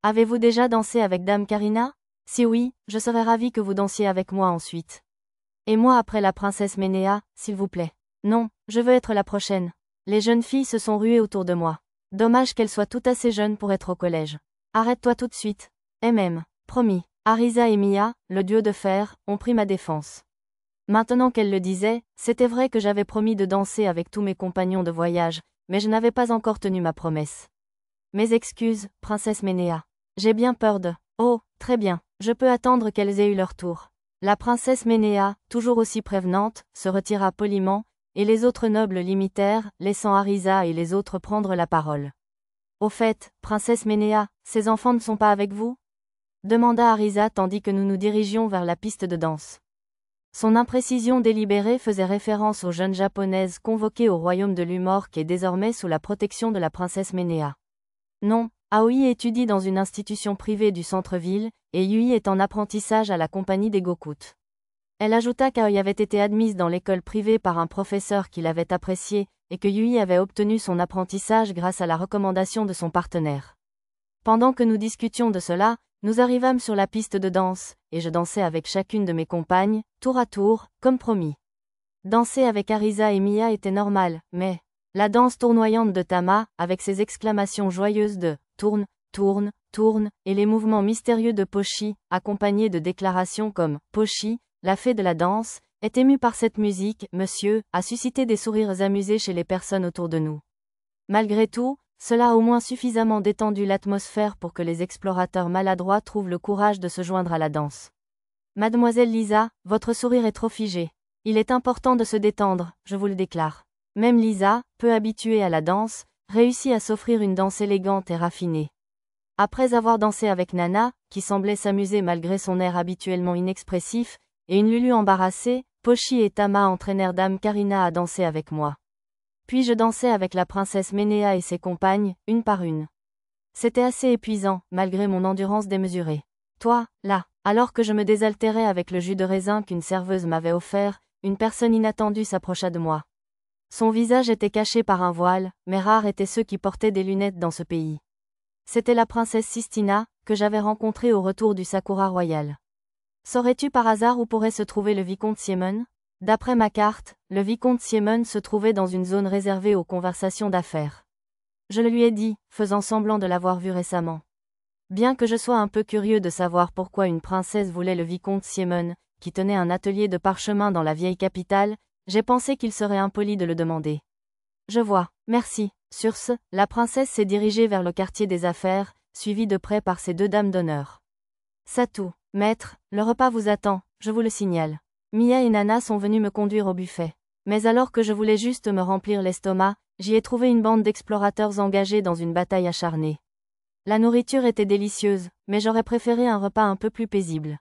Avez-vous déjà dansé avec Dame Karina? Si oui, je serais ravie que vous dansiez avec moi ensuite. Et moi après la princesse Ménéa, s'il vous plaît. Non, je veux être la prochaine. Les jeunes filles se sont ruées autour de moi. Dommage qu'elles soient toutes assez jeunes pour être au collège. Arrête-toi tout de suite. Promis. Arisa et Mia, le duo de fer, ont pris ma défense. Maintenant qu'elle le disait, c'était vrai que j'avais promis de danser avec tous mes compagnons de voyage, mais je n'avais pas encore tenu ma promesse. Mes excuses, princesse Ménéa. J'ai bien peur de... Oh, très bien, je peux attendre qu'elles aient eu leur tour. La princesse Ménéa, toujours aussi prévenante, se retira poliment, et les autres nobles l'imitèrent, laissant Arisa et les autres prendre la parole. Au fait, princesse Ménéa, ces enfants ne sont pas avec vous? Demanda Arisa tandis que nous nous dirigions vers la piste de danse. Son imprécision délibérée faisait référence aux jeunes japonaises convoquées au royaume de Lumorque et désormais sous la protection de la princesse Ménéa. Non, Aoi étudie dans une institution privée du centre-ville, et Yui est en apprentissage à la compagnie des Gokut. Elle ajouta qu'Aoi avait été admise dans l'école privée par un professeur qui l'avait appréciée, et que Yui avait obtenu son apprentissage grâce à la recommandation de son partenaire. Pendant que nous discutions de cela, nous arrivâmes sur la piste de danse, et je dansai avec chacune de mes compagnes, tour à tour, comme promis. Danser avec Arisa et Mia était normal, mais la danse tournoyante de Tama, avec ses exclamations joyeuses de « tourne, tourne, tourne » et les mouvements mystérieux de Pochi, accompagnés de déclarations comme « Pochi, la fée de la danse », est émue par cette musique, monsieur, a suscité des sourires amusés chez les personnes autour de nous. Malgré tout, cela a au moins suffisamment détendu l'atmosphère pour que les explorateurs maladroits trouvent le courage de se joindre à la danse. Mademoiselle Lisa, votre sourire est trop figé. Il est important de se détendre, je vous le déclare. Même Lisa, peu habituée à la danse, réussit à s'offrir une danse élégante et raffinée. Après avoir dansé avec Nana, qui semblait s'amuser malgré son air habituellement inexpressif, et une Lulu embarrassée, Pochi et Tama entraînèrent Dame Karina à danser avec moi. Puis je dansais avec la princesse Ménéa et ses compagnes, une par une. C'était assez épuisant, malgré mon endurance démesurée. Toi, là, alors que je me désaltérais avec le jus de raisin qu'une serveuse m'avait offert, une personne inattendue s'approcha de moi. Son visage était caché par un voile, mais rares étaient ceux qui portaient des lunettes dans ce pays. C'était la princesse Sistina, que j'avais rencontrée au retour du Sakura royal. Saurais-tu par hasard où pourrait se trouver le vicomte Siemon? D'après ma carte, le vicomte Siemon se trouvait dans une zone réservée aux conversations d'affaires. Je le lui ai dit, faisant semblant de l'avoir vu récemment. Bien que je sois un peu curieux de savoir pourquoi une princesse voulait le vicomte Siemon, qui tenait un atelier de parchemin dans la vieille capitale, j'ai pensé qu'il serait impoli de le demander. Je vois, merci. Sur ce, la princesse s'est dirigée vers le quartier des affaires, suivie de près par ses deux dames d'honneur. Satou, maître, le repas vous attend, je vous le signale. Mia et Nana sont venues me conduire au buffet. Mais alors que je voulais juste me remplir l'estomac, j'y ai trouvé une bande d'explorateurs engagés dans une bataille acharnée. La nourriture était délicieuse, mais j'aurais préféré un repas un peu plus paisible.